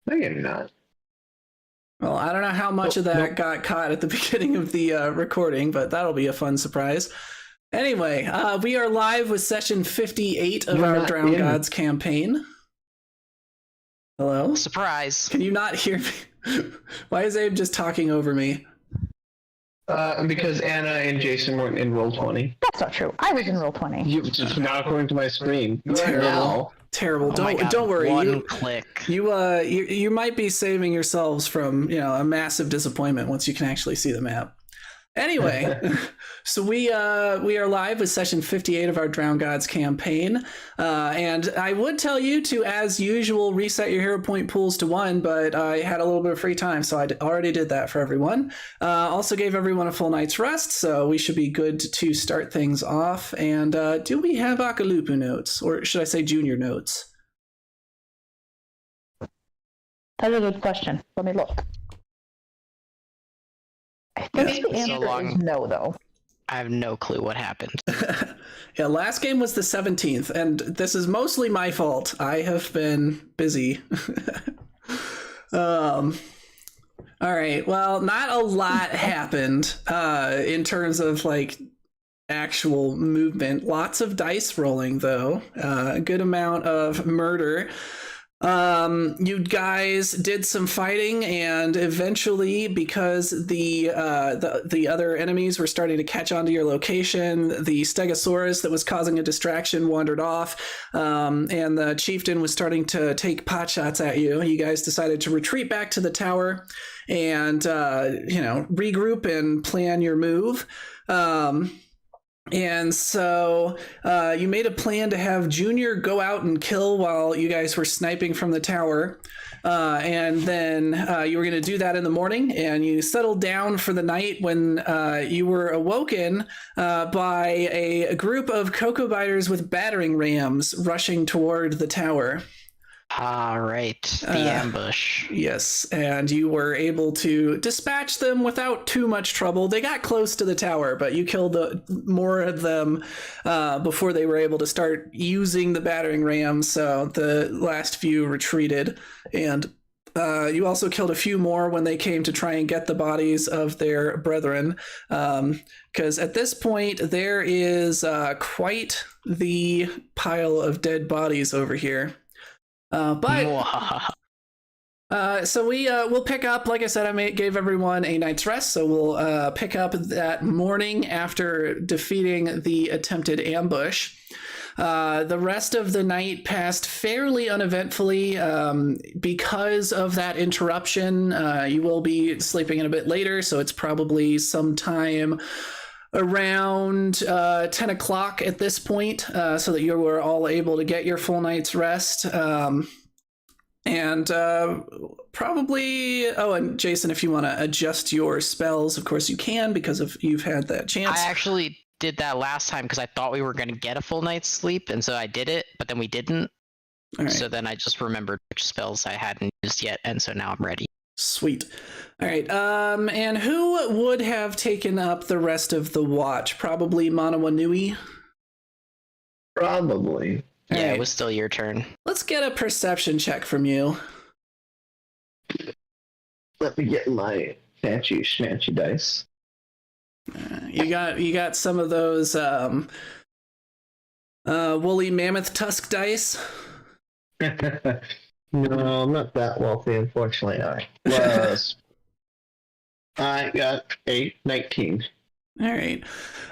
No, you're not. Well, I don't know how much of that got caught at the beginning of the recording, but that'll be a fun surprise. Anyway, we are live with session 58 of our Drowned Gods campaign. Hello? Surprise. Can you not hear me? Why is Abe just talking over me? Because Anna and Jason weren't in Roll20. That's not true. I was in Roll20. Not according to my screen. Terrible. Terrible. Oh Don't worry. One click. You might be saving yourselves from a massive disappointment once you can actually see the map. Anyway, so we are live with session 58 of our Drowned Gods campaign, and I would tell you to, as usual, reset your hero point pools to 1, but I had a little bit of free time, so I already did that for everyone. Also gave everyone a full night's rest, so we should be good to start things off. And do we have Akalupu notes, or should I say junior notes? That's a good question. Let me look. I think the answer is no, though. I have no clue what happened. Yeah, last game was the 17th, and this is mostly my fault. I have been busy. All right, well, not a lot happened in terms of actual movement. Lots of dice rolling, though. A good amount of murder. You guys did some fighting, and eventually, because the other enemies were starting to catch onto your location, the Stegosaurus that was causing a distraction wandered off, and the chieftain was starting to take pot shots at you. You guys decided to retreat back to the tower and regroup and plan your move. And so you made a plan to have Junior go out and kill while you guys were sniping from the tower. And then you were going to do that in the morning, and you settled down for the night when you were awoken by a group of cocoa biters with battering rams rushing toward the tower. All right, the ambush. Yes, and you were able to dispatch them without too much trouble. They got close to the tower, but you killed more of them before they were able to start using the battering rams, so the last few retreated. And you also killed a few more when they came to try and get the bodies of their brethren, because at this point there is quite the pile of dead bodies over here. So we'll pick up, like I said, gave everyone a night's rest, so we'll pick up that morning after defeating the attempted ambush. The rest of the night passed fairly uneventfully because of that interruption. You will be sleeping in a bit later, so it's probably sometime around 10 o'clock at this point, so that you were all able to get your full night's rest. And Jason, if you want to adjust your spells, of course you can, because you've had that chance. I actually did that last time because I thought we were going to get a full night's sleep, and so I did it, but then we didn't. Right. So then I just remembered which spells I hadn't used yet, and so now I'm ready. Sweet. All right. And who would have taken up the rest of the watch? Probably Manawanui? Probably. Yeah, right. It was still your turn. Let's get a perception check from you. Let me get my fancy schmancy dice. You got some of those woolly mammoth tusk dice? No, I'm not that wealthy, unfortunately. I got a 19. All right.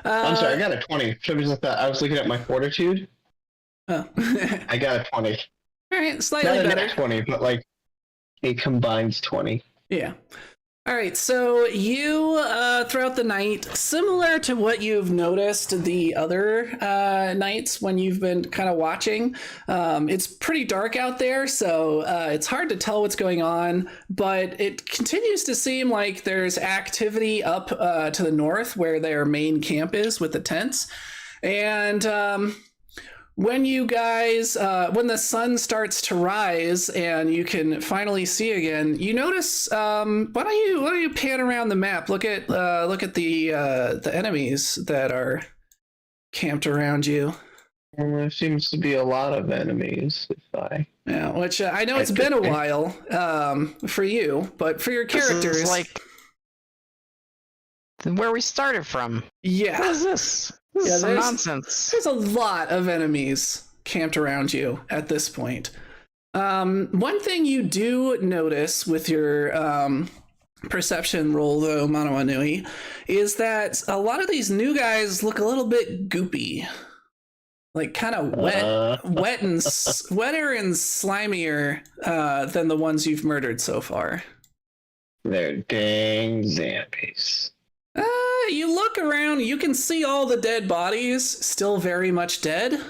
I'm sorry, I got a 20. I was looking at my fortitude. Oh. I got a 20. All right, slightly not better. Not a 20, but a combined 20. Yeah. All right, so you, throughout the night, similar to what you've noticed the other nights when you've been kind of watching, it's pretty dark out there, so it's hard to tell what's going on, but it continues to seem like there's activity up to the north where their main camp is with the tents. And when you guys, when the sun starts to rise and you can finally see again, you notice. Why don't you pan around the map? Look at the enemies that are camped around you. There seems to be a lot of enemies. If I Yeah, which I know it's been a while for you, but for your characters, this is like where we started from. Yeah. What is this? This is some nonsense. There's a lot of enemies camped around you at this point. One thing you do notice with your perception roll, though, Manawanui, is that a lot of these new guys look a little bit goopy. Like kind of wetter and slimier than the ones you've murdered so far. They're dang zombies. You look around, you can see all the dead bodies, still very much dead.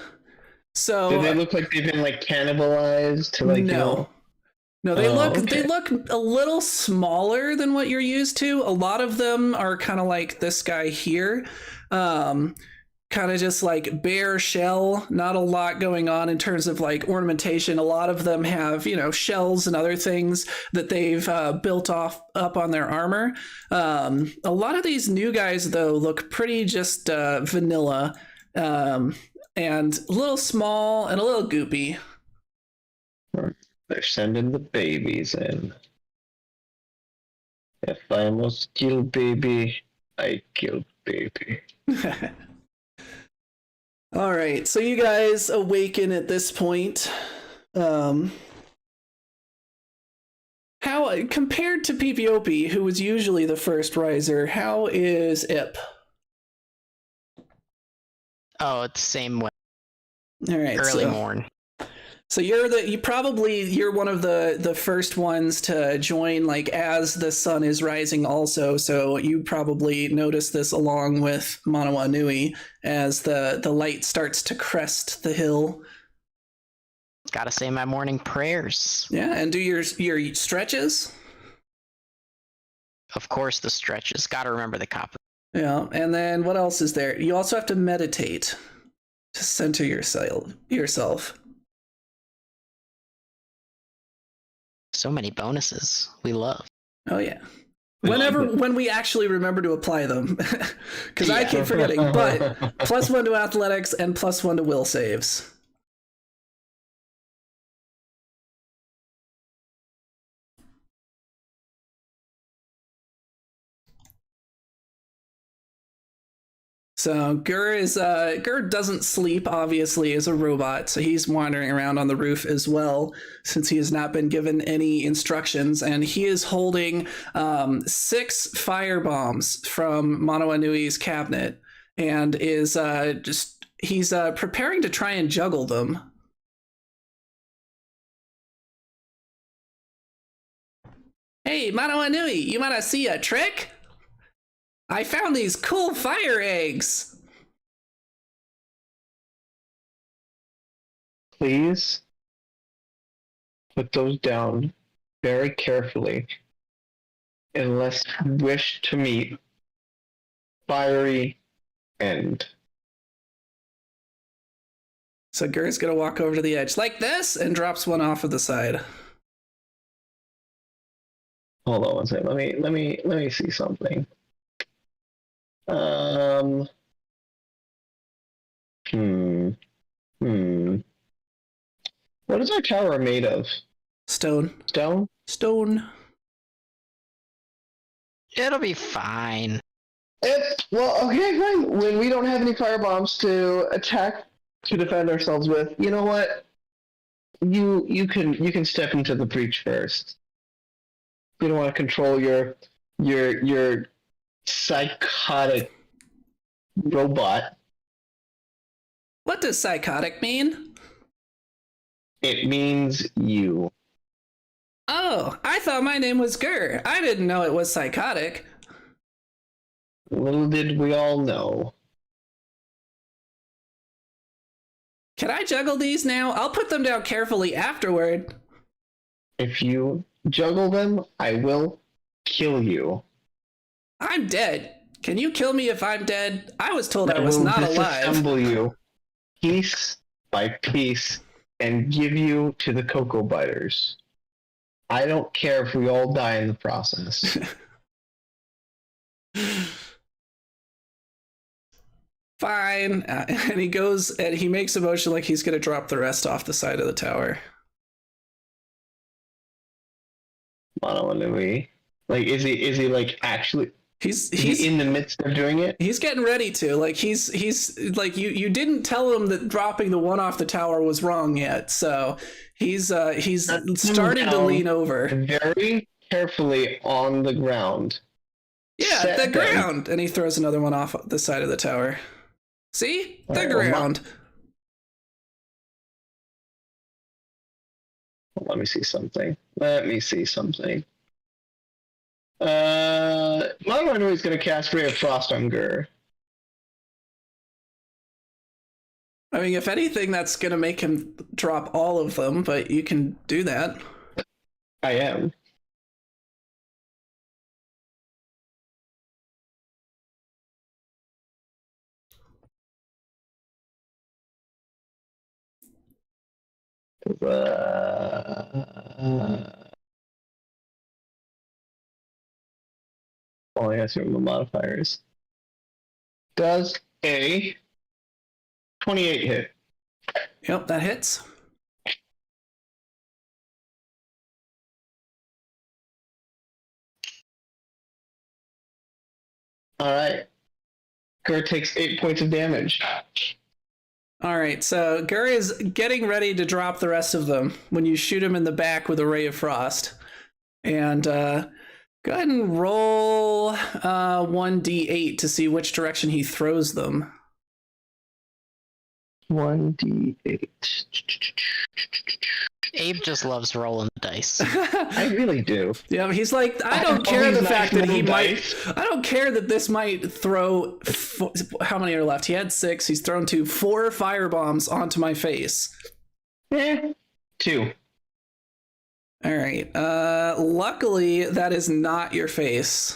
So do they look like they've been like cannibalized to like no. No, they look a little smaller than what you're used to. A lot of them are kind of like this guy here. Kind of just like bare shell, not a lot going on in terms of like ornamentation. A lot of them have, shells and other things that they've built up on their armor. A lot of these new guys, though, look pretty just vanilla and a little small and a little goopy. They're sending the babies in. If I must kill baby, I kill baby. All right, so you guys awaken at this point. How, compared to PPOP, who was usually the first riser, how is Ip? Oh, it's the same way. All right, early morn. So you're one of the first ones to join, like, as the sun is rising also. So you probably notice this along with Manawanui as the light starts to crest the hill. Gotta say my morning prayers. Yeah, and do your stretches. Of course, the stretches. Gotta remember the cop. Yeah, and then what else is there? You also have to meditate to center yourself. So many bonuses we love. Oh yeah. When we actually remember to apply them, because I keep forgetting. But +1 to athletics and +1 to will saves. So Gur doesn't sleep, obviously, as a robot, so he's wandering around on the roof as well, since he has not been given any instructions, and he is holding 6 fire bombs from Manawanui's cabinet, and is he's preparing to try and juggle them. Hey, Manawanui, you wanna see a trick? I found these cool fire eggs. Please put those down very carefully unless you wish to meet fiery end. So Gur's gonna walk over to the edge like this and drops one off of the side. Hold on one second. Let me see something. What is our tower made of? Stone. Stone? It'll be fine. Well, okay, fine. When we don't have any firebombs to attack to defend ourselves with, you know what? You can step into the breach first. You don't want to control your psychotic robot. What does psychotic mean? It means you. Oh, I thought my name was Gur. I didn't know it was psychotic. Little did we all know. Can I juggle these now? I'll put them down carefully afterward. If you juggle them, I will kill you. I'm dead. Can you kill me if I'm dead? I was told I was not alive. I will disassemble you piece by piece and give you to the Cocoa Biters. I don't care if we all die in the process. Fine. And he goes and he makes a motion like he's going to drop the rest off the side of the tower. Monoanui? Like, is he like actually? He's Is he in the midst of doing it? He's getting ready to. Like he's like you didn't tell him that dropping the one off the tower was wrong yet. So he's starting to lean over very carefully on the ground. Yeah, the ground, and he throws another one off the side of the tower. See, the ground. Let me see something. Monoanui is going to cast Ray of Frost on Gur. I mean, if anything, that's going to make him drop all of them, but you can do that. I am. Well, I guess the modifiers. Does a 28 hit? Yep, that hits. All right. Gur takes 8 points of damage. All right, so Gur is getting ready to drop the rest of them when you shoot him in the back with a Ray of Frost. And go ahead and roll 1d8 to see which direction he throws them. 1d8. Abe just loves rolling the dice. I really do. Yeah, he's like, I don't care the fact that he might. I don't care that this might throw. How many are left? He had 6. He's thrown 4 firebombs onto my face. 2. All right. Luckily, that is not your face.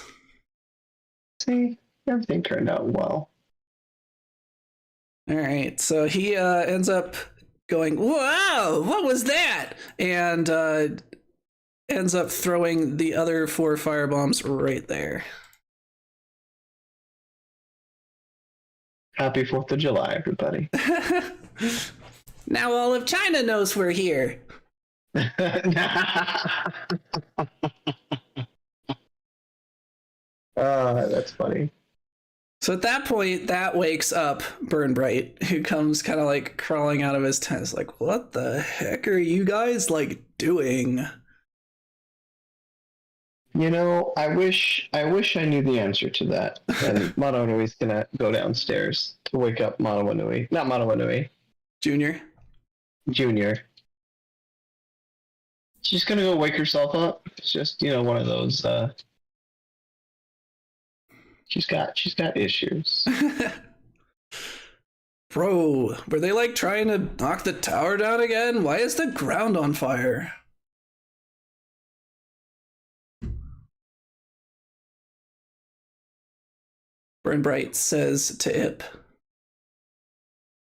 See, everything turned out well. All right. So he ends up going, "Whoa! What was that?" And ends up throwing the other 4 firebombs right there. Happy 4th of July, everybody. Now all of China knows we're here. That's funny. So at that point, that wakes up Burn Bright, who comes kind of like crawling out of his tent. It's like, what the heck are you guys like doing? You know, I wish I knew the answer to that. And Monoanui's gonna go downstairs to wake up Monoanui. Not Monoanui. Junior. She's gonna go wake herself up. It's just, one of those she's got issues. Bro, were they like trying to knock the tower down again? Why is the ground on fire? Burn Bright says to Ip.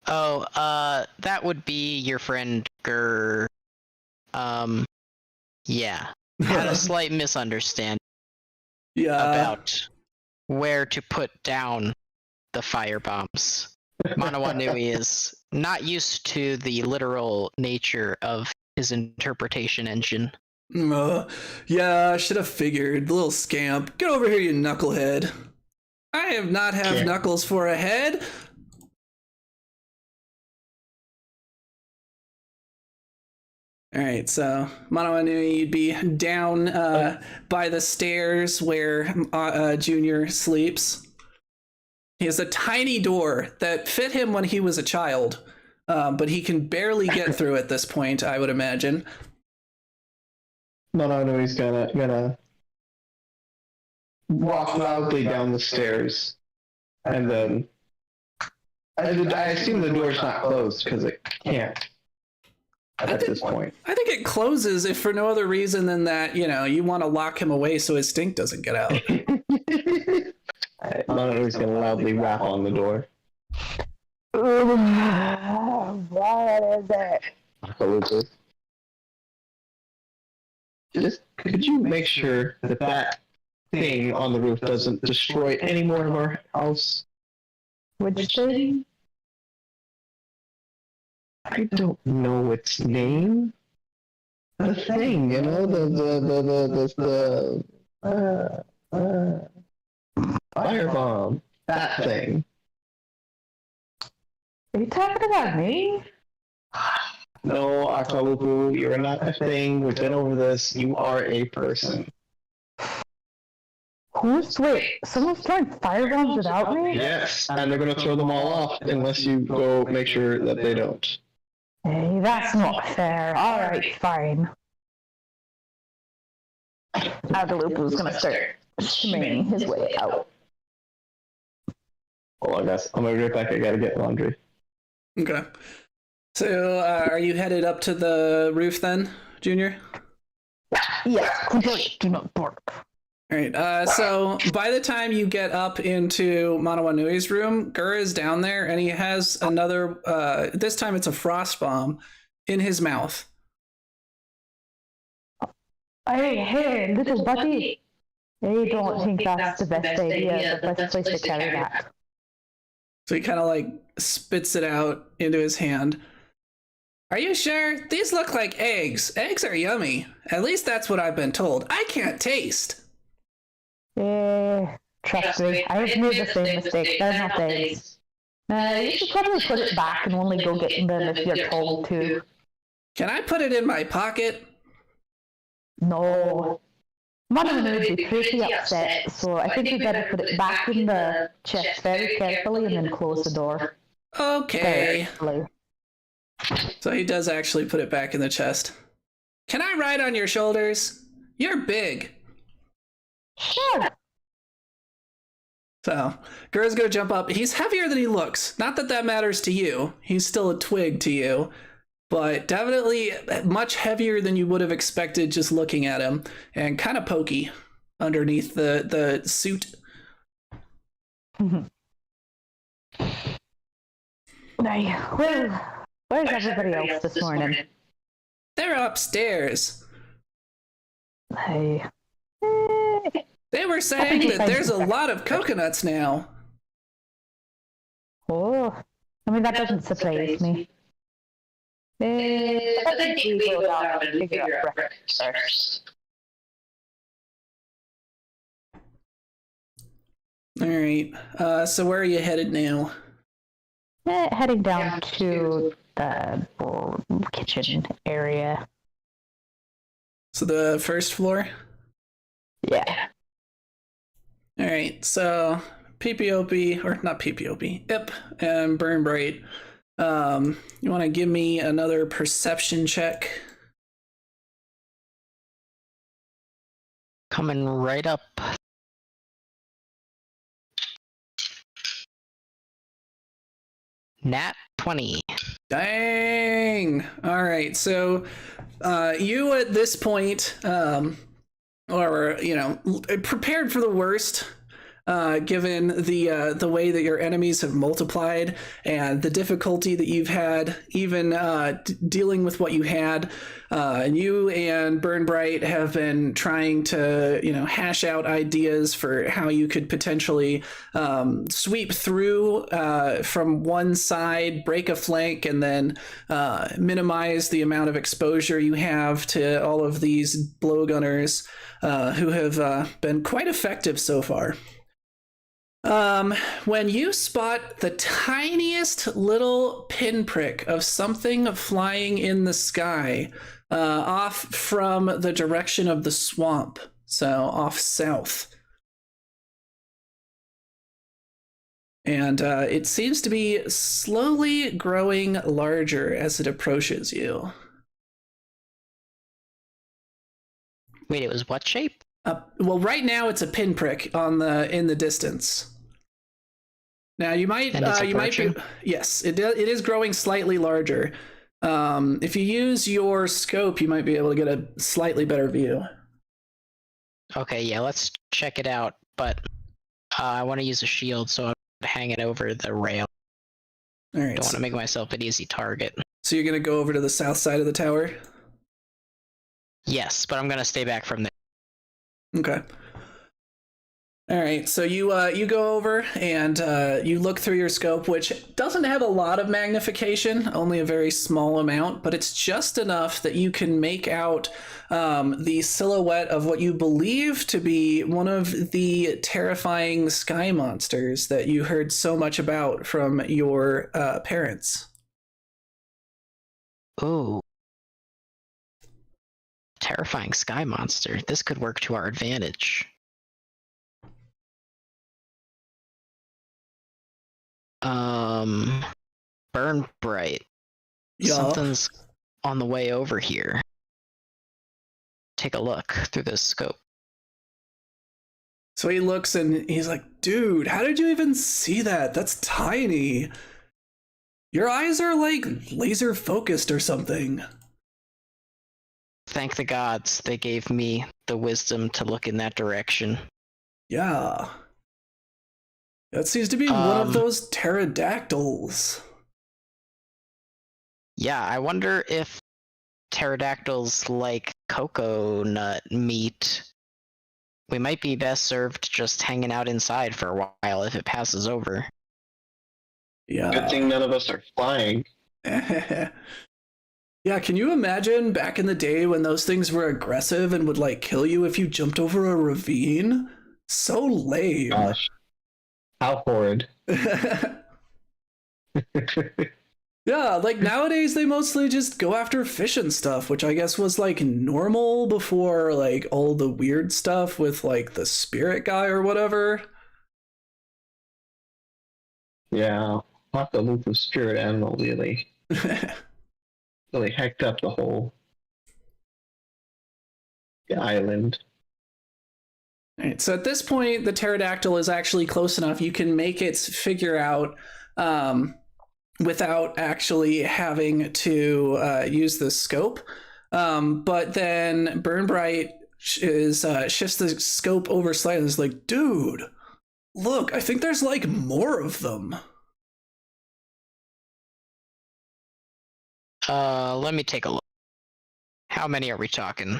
Oh, that would be your friend Gur. Yeah. Had a slight misunderstanding about where to put down the firebombs. Monoanui is not used to the literal nature of his interpretation engine. Yeah, I should have figured. Little scamp. Get over here, you knucklehead. I have not have knuckles for a head. All right, so Monoanui, you'd be down by the stairs where Junior sleeps. He has a tiny door that fit him when he was a child, but he can barely get through at this point, I would imagine. Monoanui's gonna walk loudly down the stairs, and then I assume the door's not closed because it can't. At this point, I think it closes if for no other reason than that, you want to lock him away so his stink doesn't get out. Monoanui's gonna loudly rap on the door. What is it? Just could you make sure that thing on the roof doesn't destroy any more of our house? Which thing? I don't know its name. The thing, you know, the firebomb. That thing. Are you talking about me? No, Akalupu, you're not a thing. We've been over this. You are a person. Wait, someone's throwing firebombs without me? Yes, and they're gonna throw them all off unless you go make sure that they don't. Hey, that's not fair. Alright, fine. Agalupu's gonna start shimmying his way out. Hold on, guys. I'm gonna be right back. I gotta get laundry. Okay. So, are you headed up to the roof then, Junior? Yes, do not bark. All right. So by the time you get up into Manawanui's room, Gur is down there, and he has another. This time it's a frost bomb in his mouth. Hey, little buddy. I don't think that's the best idea. The best place to carry that. So he kind of like spits it out into his hand. Are you sure? These look like eggs. Eggs are yummy. At least that's what I've been told. I can't taste. Trust me, I have made the same mistake. They're not eggs. You should probably put it back and only go get them if you're told to. Can I put it in my pocket? No. Manawan would be pretty upset, so I think we better put it back in the chest very carefully and then close the door. Okay. Carefully. So he does actually put it back in the chest. Can I ride on your shoulders? You're big. Sure. So, Gur's gonna jump up. He's heavier than he looks. Not that that matters to you. He's still a twig to you. But definitely much heavier than you would have expected just looking at him. And kind of pokey underneath the suit. Where's everybody else this morning? They're upstairs. Hey. They were saying that there's a lot of coconuts now. Oh, I mean, that doesn't surprise me. I think we go down and figure out breakfast first. All right. So where are you headed now? Heading down to the kitchen area. So the first floor? Yeah. All right. So PPOP, or not PPOP, Ip and Burn Bright. You want to give me another perception check? Coming right up. Nat 20. Dang. All right. So you at this point are, you know, prepared for the worst. Given the way that your enemies have multiplied and the difficulty that you've had, even dealing with what you had, you and Burn Bright have been trying to, you know, hash out ideas for how you could potentially sweep through from one side, break a flank, and then minimize the amount of exposure you have to all of these blowgunners who have been quite effective so far. When you spot the tiniest little pinprick of something flying in the sky, off from the direction of the swamp, so off south. And it seems to be slowly growing larger as it approaches you. Wait, it was what shape? Well, right now it's a pinprick in the distance. Now you might be, yes, it is growing slightly larger. If you use your scope, you might be able to get a slightly better view. Okay, yeah, let's check it out. But I want to use a shield, so I'm gonna hang it over the rail. All right. Don't want to make myself an easy target. So you're gonna go over to the south side of the tower? Yes, but I'm gonna stay back from there. Okay. All right, so you go over and you look through your scope, which doesn't have a lot of magnification, only a very small amount, but it's just enough that you can make out the silhouette of what you believe to be one of the terrifying sky monsters that you heard so much about from your parents. Ooh. Terrifying sky monster. This could work to our advantage. Burn bright. Yeah. Something's on the way over here. Take a look through this scope. So he looks and he's like, dude, how did you even see that? That's tiny. Your eyes are like laser focused or something. Thank the gods they gave me the wisdom to look in that direction. Yeah. That seems to be one of those pterodactyls. Yeah, I wonder if pterodactyls like coconut meat. We might be best served just hanging out inside for a while if it passes over. Yeah. Good thing none of us are flying. Yeah, can you imagine back in the day when those things were aggressive and would like kill you if you jumped over a ravine? So lame. Gosh. How horrid. Yeah, like nowadays they mostly just go after fish and stuff, which I guess was like normal before like all the weird stuff with like the spirit guy or whatever. Yeah, not the loop of spirit animal really. Really hecked up the whole island. All right, so at this point, the pterodactyl is actually close enough. You can make its figure out without actually having to use the scope. But then Burn Bright shifts the scope over slightly. It's like, dude, look, I think there's like more of them. Let me take a look. How many are we talking?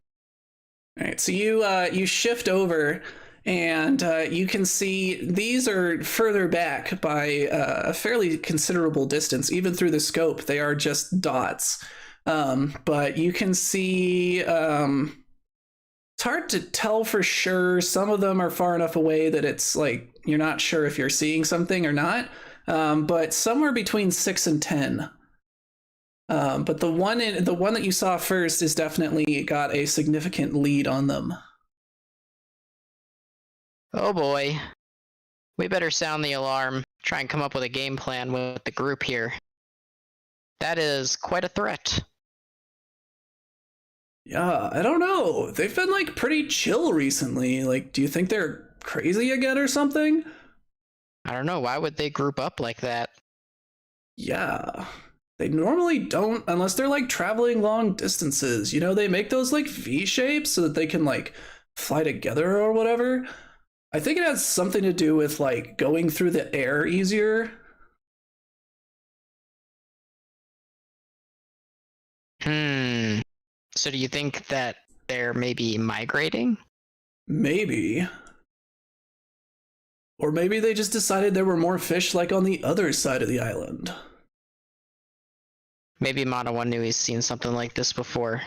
All right, so you shift over, and you can see these are further back by a fairly considerable distance. Even through the scope, they are just dots. But you can see it's hard to tell for sure. Some of them are far enough away that it's like you're not sure if you're seeing something or not. But somewhere between 6 and 10. But the one that you saw first is definitely got a significant lead on them. Oh boy. We better sound the alarm. Try and come up with a game plan with the group here. That is quite a threat. Yeah, I don't know. They've been like pretty chill recently. Like, do you think they're crazy again or something? I don't know. Why would they group up like that? Yeah. They normally don't unless they're like traveling long distances. You know, they make those like V shapes so that they can like fly together or whatever. I think it has something to do with like going through the air easier. So do you think that they're maybe migrating? Maybe. Or maybe they just decided there were more fish like on the other side of the island. Maybe Manawanui's seen something like this before.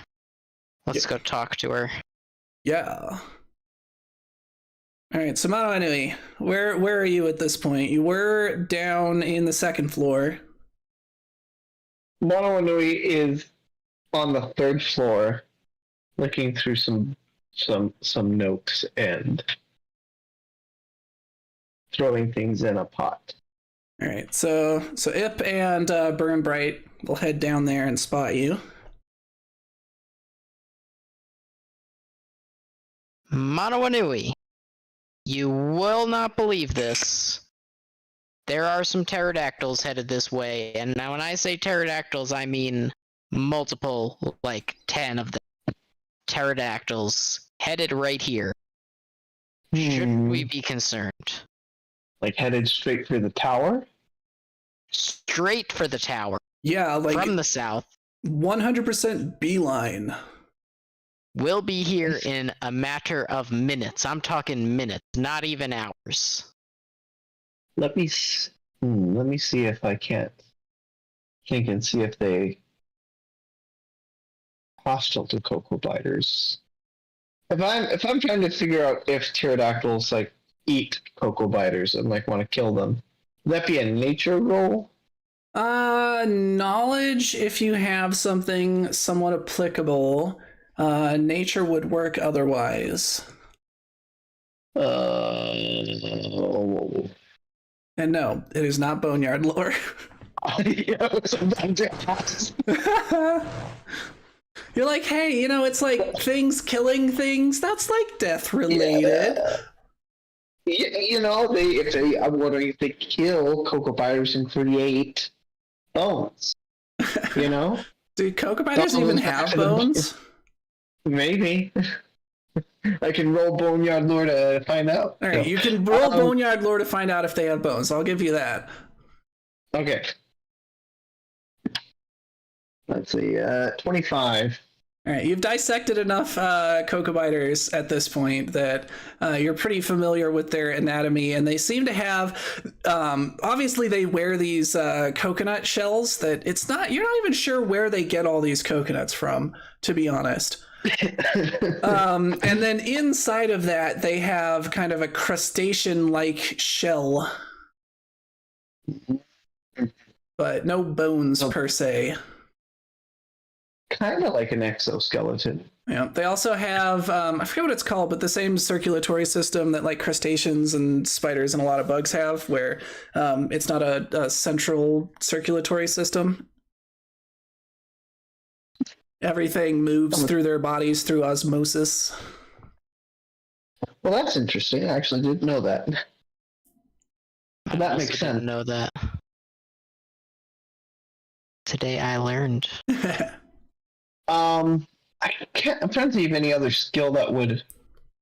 Let's go talk to her. Yeah. All right, so Manawanui, where are you at this point? You were down in the second floor. Monowanui is on the third floor, looking through some notes and throwing things in a pot. All right, so Ip and Burn Bright will head down there and spot you. Manawanui, you will not believe this. There are some pterodactyls headed this way, and now when I say pterodactyls, I mean multiple, like 10 of them. Pterodactyls headed right here. Should we be concerned? Like headed straight for the tower? Straight for the tower. Yeah, like from the south. 100% beeline. We'll be here in a matter of minutes. I'm talking minutes, not even hours. Let me see if I can't think and see if they hostile to cocoa biters. If I'm trying to figure out if pterodactyls like eat cocoa biters and like want to kill them, would that be a nature roll? Knowledge, if you have something somewhat applicable. Nature would work otherwise. And no, it is not boneyard lore. You're like, hey, it's like things killing things. That's like death related. I'm wondering if they kill cocoa biters and create bones. Do cocoa biters even have bones? Maybe. I can roll boneyard lore to find out. All right, you can roll boneyard lore to find out if they have bones. I'll give you that. Okay. Let's see. 25. All right, you've dissected enough cocoa biters at this point that you're pretty familiar with their anatomy, and they seem to have. Obviously, they wear these coconut shells that you're not even sure where they get all these coconuts from, to be honest. And then inside of that, they have kind of a crustacean-like shell, but no bones per se. Kind of like an exoskeleton. Yeah, they also have, I forget what it's called, but the same circulatory system that like crustaceans and spiders and a lot of bugs have, where it's not a central circulatory system. Everything moves through their bodies through osmosis. Well, that's interesting. I actually didn't know that. But that makes sense. Didn't know that. Today I learned. I'm trying to think of any other skill that would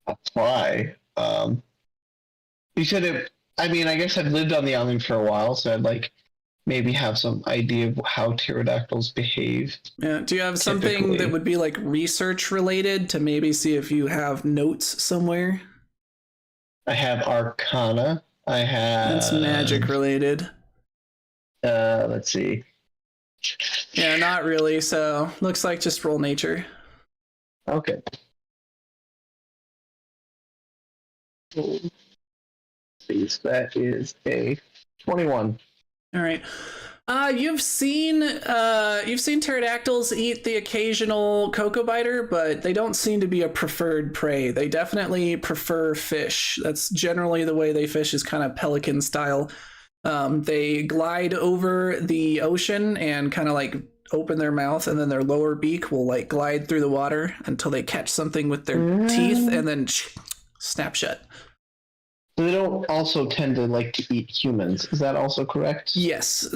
apply. You said it. I mean, I guess I've lived on the island for a while, so I'd like maybe have some idea of how pterodactyls behave. Yeah. Do you have something that would be like research related to maybe see if you have notes somewhere? I have Arcana. I have. That's magic related. Let's see. Yeah, not really. So looks like just roll nature. Okay. Please, that is a 21. All right. You've seen pterodactyls eat the occasional cocoa biter, but they don't seem to be a preferred prey. They definitely prefer fish. That's generally the way they fish, is kind of pelican style. They glide over the ocean and kind of like open their mouth, and then their lower beak will like glide through the water until they catch something with their teeth and then snap shut. They don't also tend to like to eat humans. Is that also correct? Yes.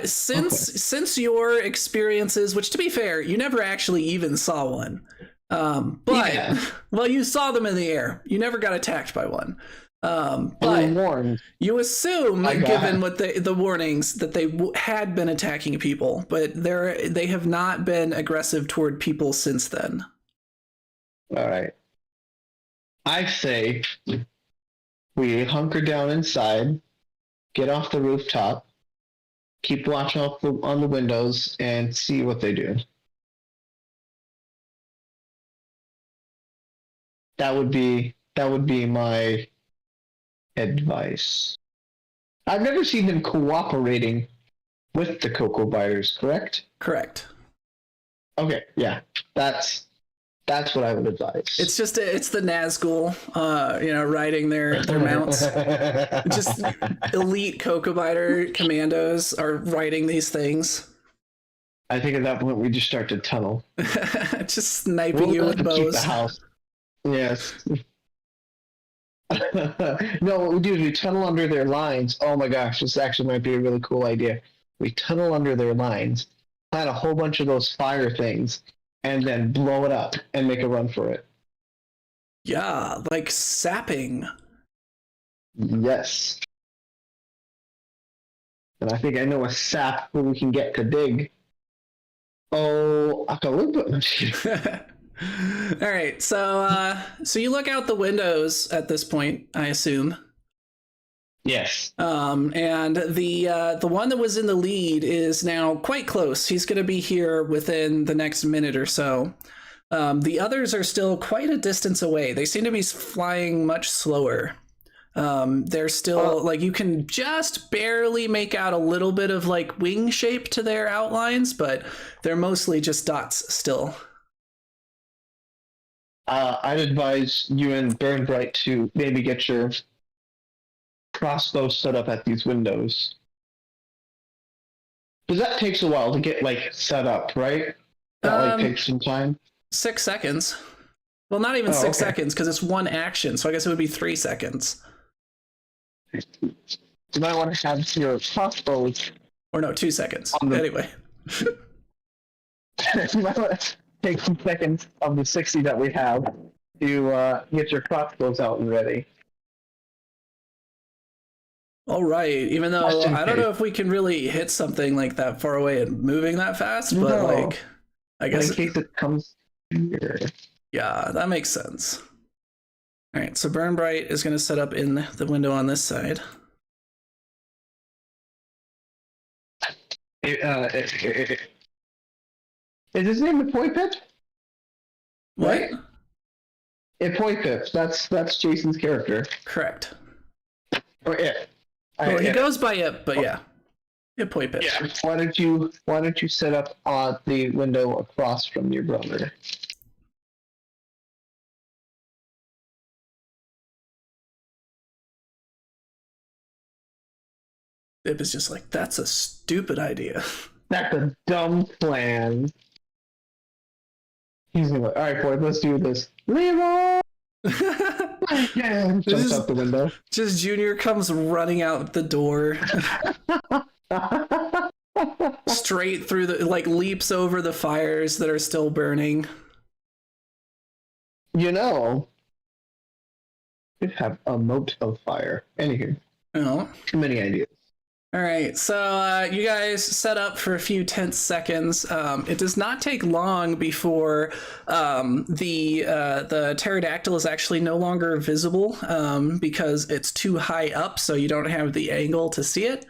Since your experiences, which to be fair, you never actually even saw one. Well, you saw them in the air. You never got attacked by one. But warned. You assume, given what the warnings, that they had been attacking people, but they have not been aggressive toward people since then. All right. I say we hunker down inside, get off the rooftop, keep watch on the windows, and see what they do. That would be my advice. I've never seen them cooperating with the cocoa biters, correct? Correct. Okay, yeah. That's what I would advise. It's the Nazgul, riding their mounts. Just elite cocoa biter commandos are riding these things. I think at that point we just start to tunnel. Just sniping you with bows. Keep the house. Yes. No, what we do is we tunnel under their lines. Oh my gosh, this actually might be a really cool idea. We tunnel under their lines, plant a whole bunch of those fire things, and then blow it up and make a run for it. Yeah, like sapping. Yes. And I think I know a sap where we can get to dig. Oh, Akalupa. All right, so you look out the windows at this point, I assume. Yes. And the one that was in the lead is now quite close. He's going to be here within the next minute or so. The others are still quite a distance away. They seem to be flying much slower. They're still like you can just barely make out a little bit of like wing shape to their outlines, but they're mostly just dots still. I'd advise you and Burnbright to maybe get your crossbow set up at these windows. Because that takes a while to get like set up, right? That takes some time. 6 seconds. Well, not even 6 seconds because it's one action, so I guess it would be 3 seconds. You might want to have your crossbows. Or no, 2 seconds. Anyway. You might want to take some seconds of the 60 that we have to get your crossbows out and ready. All right, even though I don't know if we can really hit something like that far away and moving that fast, but like, I guess in case it comes here. Yeah, that makes sense. All right, so Burnbright is going to set up in the window on this side. Is his name Epoipip? What? Epoipip. That's Jason's character. Correct. Or it. Well, he goes by it, but yeah. Epoipip. Yeah. Why don't you set up on the window across from your brother? Ip is just like, that's a stupid idea. That's a dumb plan. He's gonna be like, alright, boy, let's do this. Leroy! Yeah, jumps out the window. Just Junior comes running out the door. Straight through the, like, leaps over the fires that are still burning. You know, we have a moat of fire. Anywho. Oh. Too many ideas. All right, so you guys set up for a few tense seconds. It does not take long before the pterodactyl is actually no longer visible because it's too high up, so you don't have the angle to see it.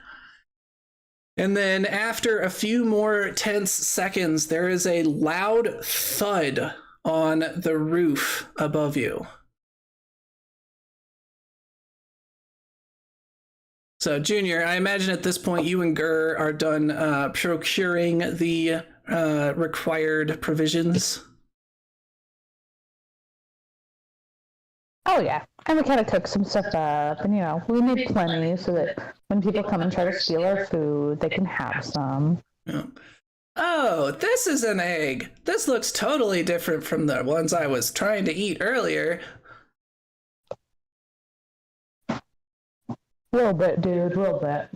And then after a few more tense seconds, there is a loud thud on the roof above you. So, Junior, I imagine at this point you and Gur are done procuring the required provisions. Oh, yeah. And we kind of cook some stuff up, and, you know, we made plenty so that when people come and try to steal our food, they can have some. Yeah. Oh, this is an egg. This looks totally different from the ones I was trying to eat earlier. Little bit, dude, little bit.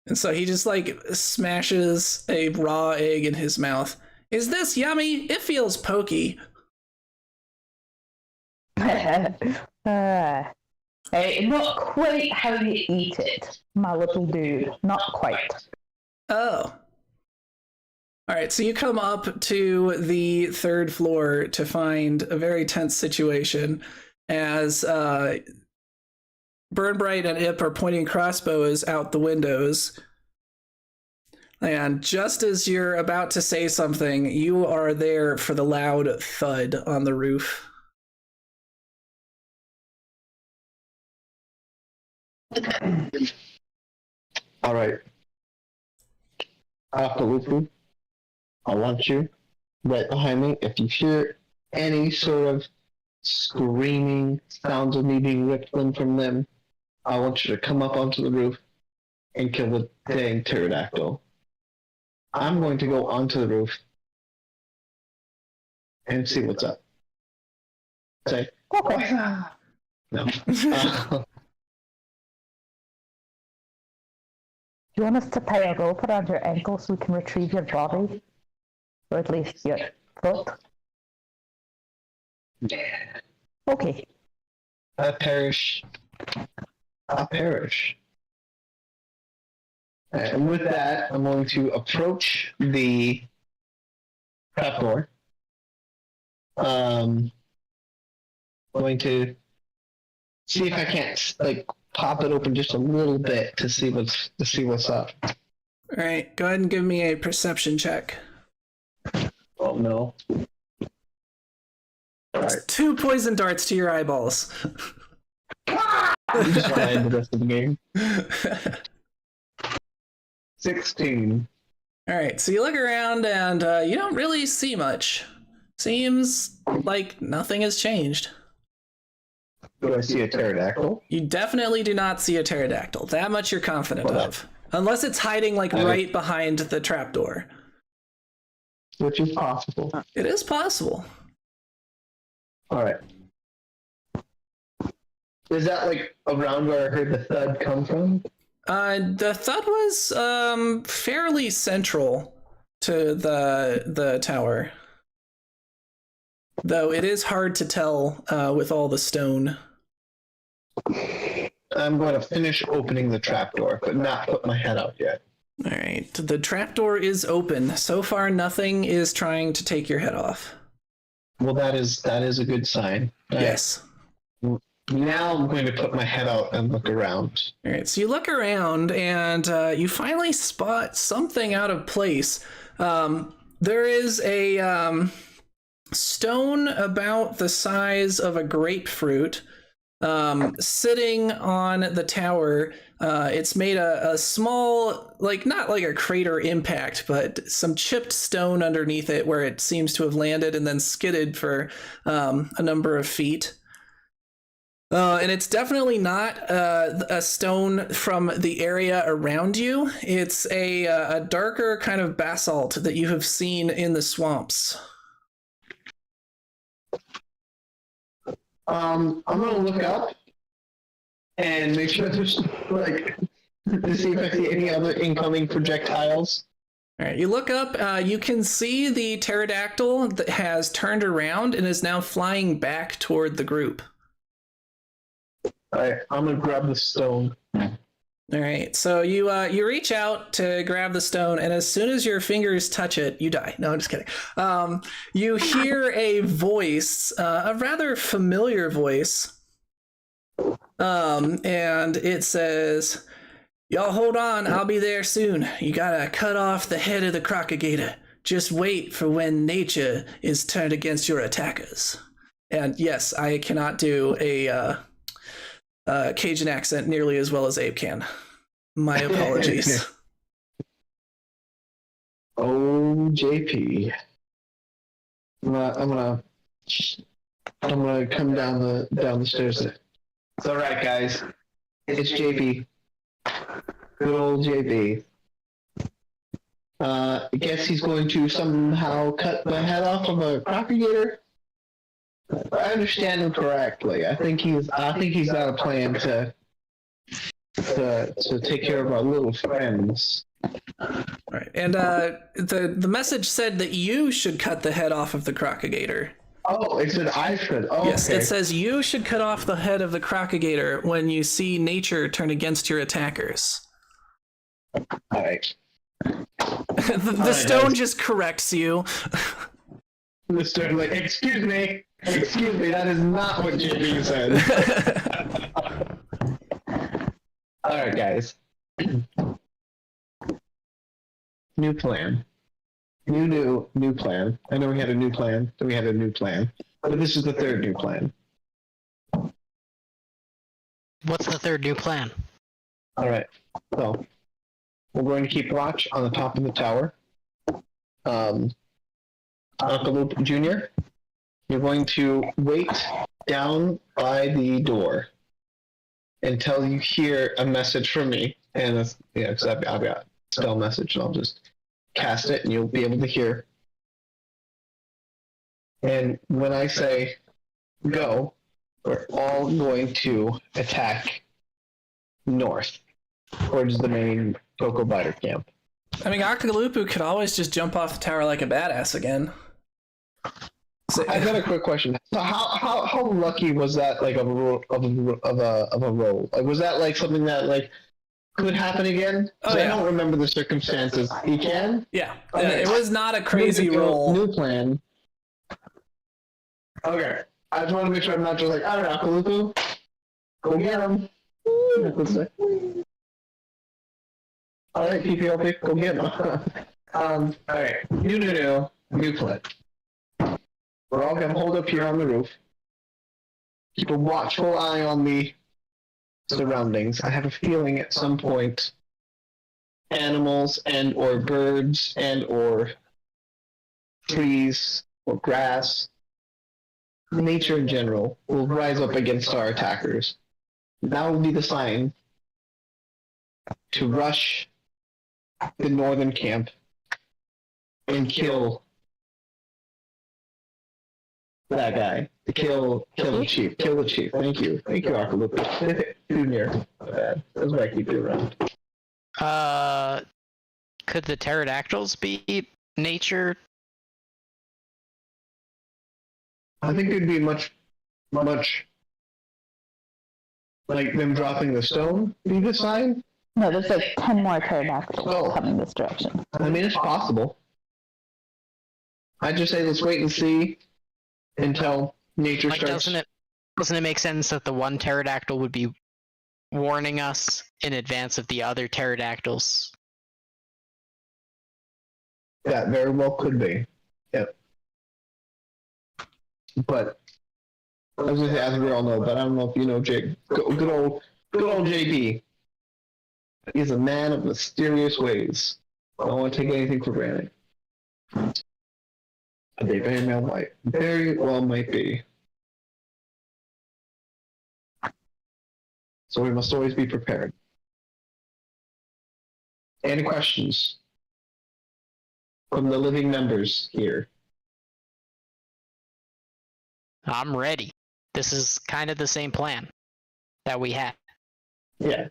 And so he just like smashes a raw egg in his mouth. Is this yummy? It feels pokey. Hey, not quite how you eat it, my little dude. Not quite. Oh. All right, so you come up to the third floor to find a very tense situation as Burnbright and Ip are pointing crossbows out the windows. And just as you're about to say something, you are there for the loud thud on the roof. All right. Absolutely. I want you right behind me. If you hear any sort of screaming sounds of me being ripped from them, I want you to come up onto the roof and kill the dang pterodactyl. I'm going to go onto the roof and see what's up. Say, no. Do you want us to tie a rope around your ankle so we can retrieve your body? Or at least your foot? Yeah. Okay. I perish. And with that, I'm going to approach the trapdoor. Going to see if I can't like pop it open just a little bit to see what's up. All right, go ahead and give me a perception check. Oh no! All right. 2 poison darts to your eyeballs. Just want to end the rest of the game. 16. All right, so you look around and you don't really see much. Seems like nothing has changed. Do I see a pterodactyl? You definitely do not see a pterodactyl. That much you're confident of. Unless it's hiding like right behind the trapdoor. Which is possible. It is possible. Alright. Is that like around where I heard the thud come from? The thud was fairly central to the tower. Though it is hard to tell with all the stone. I'm going to finish opening the trapdoor, but not put my head out yet. All right, the trapdoor is open. So far, nothing is trying to take your head off. Well, that is a good sign. Yes. Now I'm going to put my head out and look around. All right, so you look around and you finally spot something out of place. There is a stone about the size of a grapefruit sitting on the tower. It's made a small, like not like a crater impact, but some chipped stone underneath it where it seems to have landed and then skidded for a number of feet. And it's definitely not a stone from the area around you. It's a darker kind of basalt that you have seen in the swamps. I'm gonna look up and make sure there's like to see if I see any other incoming projectiles. All right, you look up. You can see the pterodactyl that has turned around and is now flying back toward the group. All right, I'm gonna grab the stone. All right, so you reach out to grab the stone, and as soon as your fingers touch it, you die. No, I'm just kidding. You hear a voice, a rather familiar voice, and it says, "Y'all hold on, I'll be there soon. You gotta cut off the head of the crocagator. Just wait for when nature is turned against your attackers." And yes, I cannot do a Cajun accent nearly as well as Abe can. My apologies. Oh, JP. I'm gonna come down the stairs. It's all right, guys. It's JP. Good old JP. I guess he's going to somehow cut my head off of a propagator. If I understand him correctly, I think he's got a plan to take care of our little friends. Right, and the message said that you should cut the head off of the crocagator. Oh, it said I should. Oh, yes, okay. it says you should cut off the head of the crocagator when you see nature turn against your attackers. All right. The stone just corrects you. The stone, like, excuse me, that is not what JP said. All right, guys. New plan. New plan. I know we had a new plan, but this is the third new plan. What's the third new plan? All right. So we're going to keep watch on the top of the tower. Uncle Luke Jr., you're going to wait down by the door until you hear a message from me. And that's, yeah, because I've got spell message, and I'll just cast it, and you'll be able to hear. And when I say go, we're all going to attack north towards the main Cocoa Biter camp. I mean, Akalupu could always just jump off the tower like a badass again. So, I got a quick question. So how lucky was that? Like of a roll? Like, was that like something that like could happen again. Oh, I yeah. don't remember the circumstances. He can? Yeah. Okay. It was not a crazy New roll. plan. Okay. I just want to make sure I'm not just like, alright, Akaluku, go get him. Alright, PPLP, go get him. Alright. New plan. We're all gonna hold up here on the roof. Keep a watchful eye on the surroundings. I have a feeling at some point animals and or birds and or trees or grass, nature in general, will rise up against our attackers. That will be the sign to rush the northern camp and kill that guy. To kill the chief. Kill the chief. Thank you. Thank you, Akaluku. Junior. My bad. That's why I keep you around. Could the pterodactyls be nature? I think it'd be much like them dropping the stone be the sign. No, there's like 10 more pterodactyls coming this direction. I mean, it's possible. I just say let's wait and see until nature starts. Doesn't it make sense that the one pterodactyl would be warning us in advance of the other pterodactyls? That very well could be. Yep. But I was gonna say, as we all know, but I don't know if you know Jake. Good old JB. He's a man of mysterious ways. I don't want to take anything for granted. They very well might be. So we must always be prepared. Any questions from the living members here? I'm ready. This is kind of the same plan that we had. Yeah.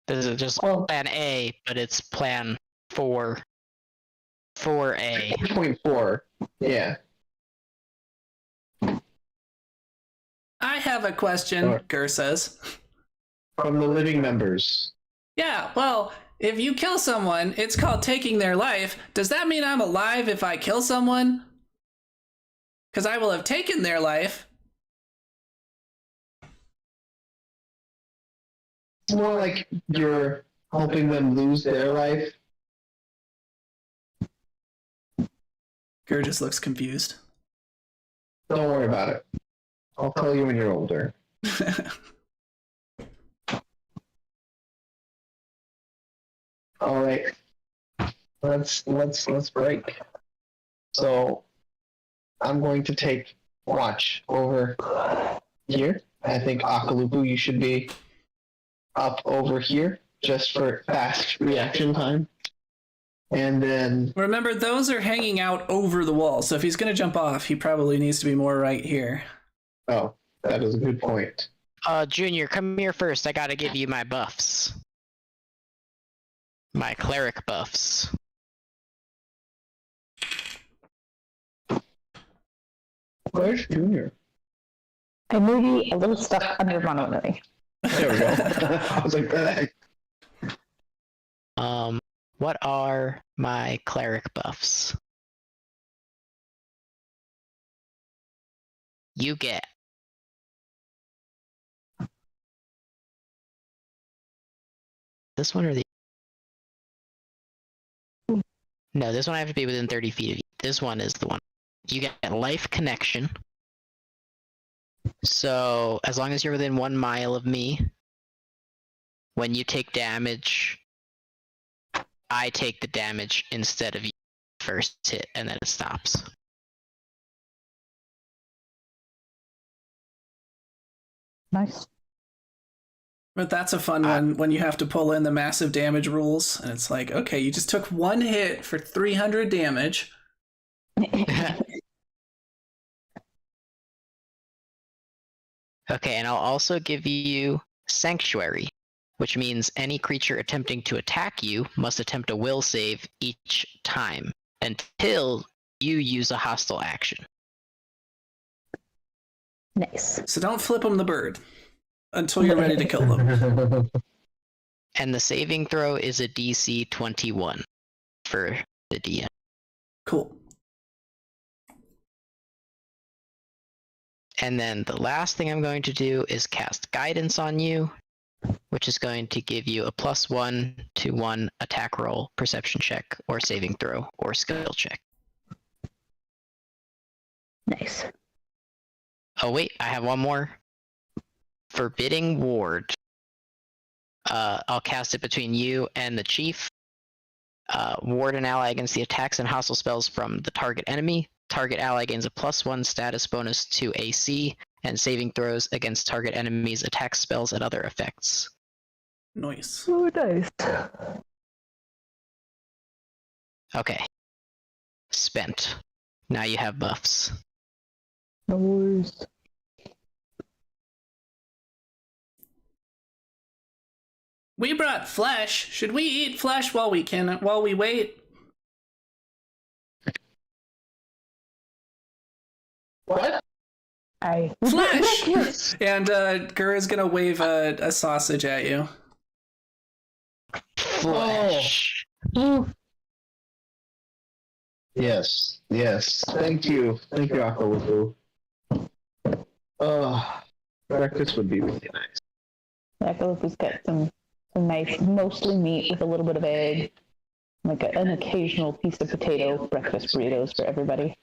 This is just plan A, but it's plan 4A. 4.4. Yeah. I have a question, Gur says. From the living members. Yeah, well, if you kill someone, it's called taking their life. Does that mean I'm alive if I kill someone? Because I will have taken their life. It's more like you're helping them lose their life. Gur just looks confused. Don't worry about it. I'll tell you when you're older. All right. Let's break. So I'm going to take watch over here. I think Akalupu, you should be up over here just for fast reaction time. And then remember, those are hanging out over the wall, so if he's going to jump off, he probably needs to be more right here. Oh, that is a good point. Junior, come here first. I gotta give you my buffs. My cleric buffs. Where's Junior? I may be a little stuck under Mononoke. There we go. I was like, that. What are my cleric buffs? You get this one or the... No, this one I have to be within 30 feet of you. This one is the one. You get life connection. So, as long as you're within 1 mile of me, when you take damage, I take the damage instead of you first hit, and then it stops. Nice. But that's a fun one when you have to pull in the massive damage rules, and it's like, okay, you just took 1 hit for 300 damage. Okay, and I'll also give you Sanctuary, which means any creature attempting to attack you must attempt a will save each time until you use a hostile action. Nice. So don't flip them the bird until you're ready to kill them. And the saving throw is a DC 21 for the DM. Cool. And then the last thing I'm going to do is cast Guidance on you, which is going to give you a +1 to 1 attack roll, perception check, or saving throw, or skill check. Nice. Oh wait, I have one more. Forbidding Ward. I'll cast it between you and the chief. Ward an ally against the attacks and hostile spells from the target enemy. Target ally gains a +1 status bonus to AC and saving throws against target enemies, attack spells, and other effects. Nice. Oh, nice. Okay. Spent. Now you have buffs. No worries. We brought flesh. Should we eat flesh while we wait? What? Flesh! And Gura's gonna wave a sausage at you. Flesh. Oh. Yes. Thank you, Akaluku. Breakfast would be really nice. Akaluku's got some nice, mostly meat with a little bit of egg, like an occasional piece of potato, breakfast burritos for everybody.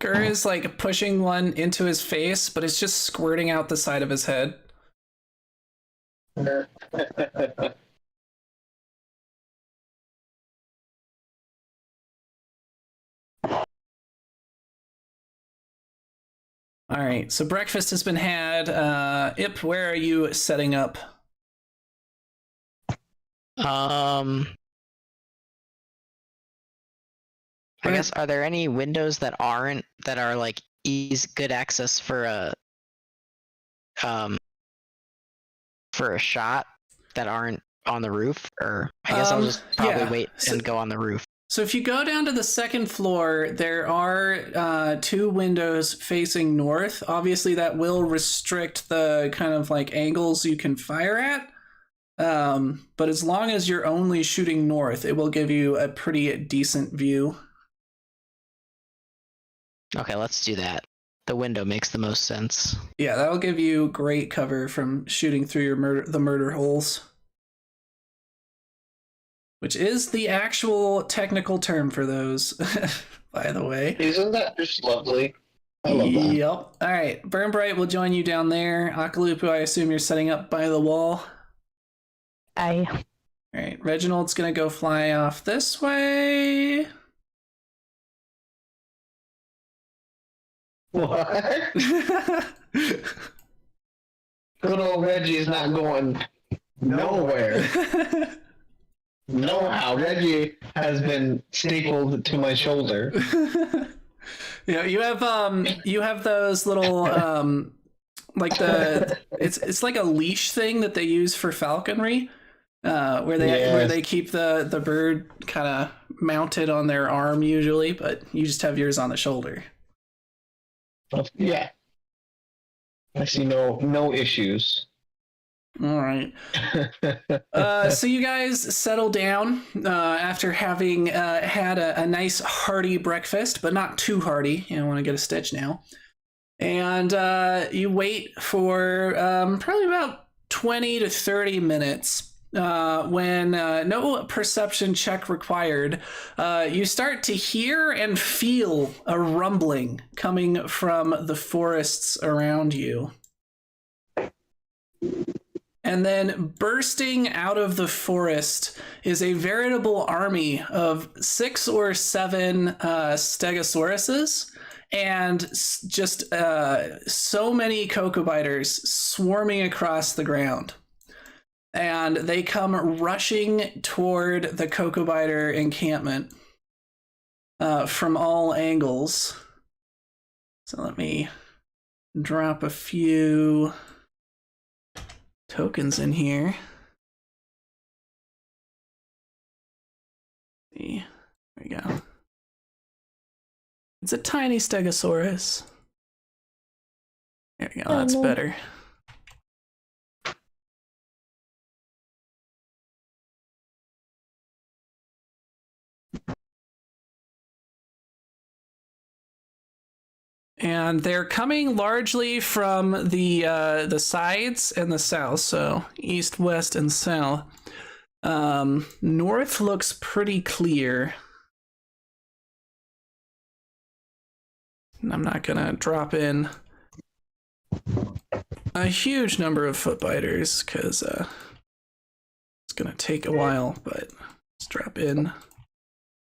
Gura is like pushing one into his face, but it's just squirting out the side of his head. All right, so breakfast has been had. Ip, where are you setting up? I guess, are there any windows that are like good access for a shot that aren't on the roof? Or I guess I'll just probably wait and go on the roof. So if you go down to the second floor, there are 2 windows facing north. Obviously, that will restrict the kind of like angles you can fire at. But as long as you're only shooting north, it will give you a pretty decent view. Okay, let's do that. The window makes the most sense. Yeah, that'll give you great cover from shooting through the murder holes. Which is the actual technical term for those, by the way. Isn't that just lovely? I love that. Yep. All right, Burn Bright will join you down there. Akalupu, I assume you're setting up by the wall. All right, Reginald's gonna go fly off this way. What? Good old Reggie's not going nowhere. No, how Reggie has been stapled to my shoulder. Yeah, you have those little like it's like a leash thing that they use for falconry, where they keep the bird kind of mounted on their arm usually, but you just have yours on the shoulder. Yeah, I see no issues. All right. So you guys settle down after having had a nice hearty breakfast, but not too hearty. You don't want to get a stitch now. And you wait for probably about 20 to 30 minutes when no perception check required. You start to hear and feel a rumbling coming from the forests around you. And then bursting out of the forest is a veritable army of 6 or 7 stegosauruses and just so many cocobiters swarming across the ground. And they come rushing toward the cocobiter encampment from all angles. So let me drop a few tokens in here. See, there we go. It's a tiny stegosaurus. There we go, that's better. And they're coming largely from the sides and the south, so east, west, and south. North looks pretty clear. I'm not gonna drop in a huge number of footbiters because it's gonna take a while, but let's drop in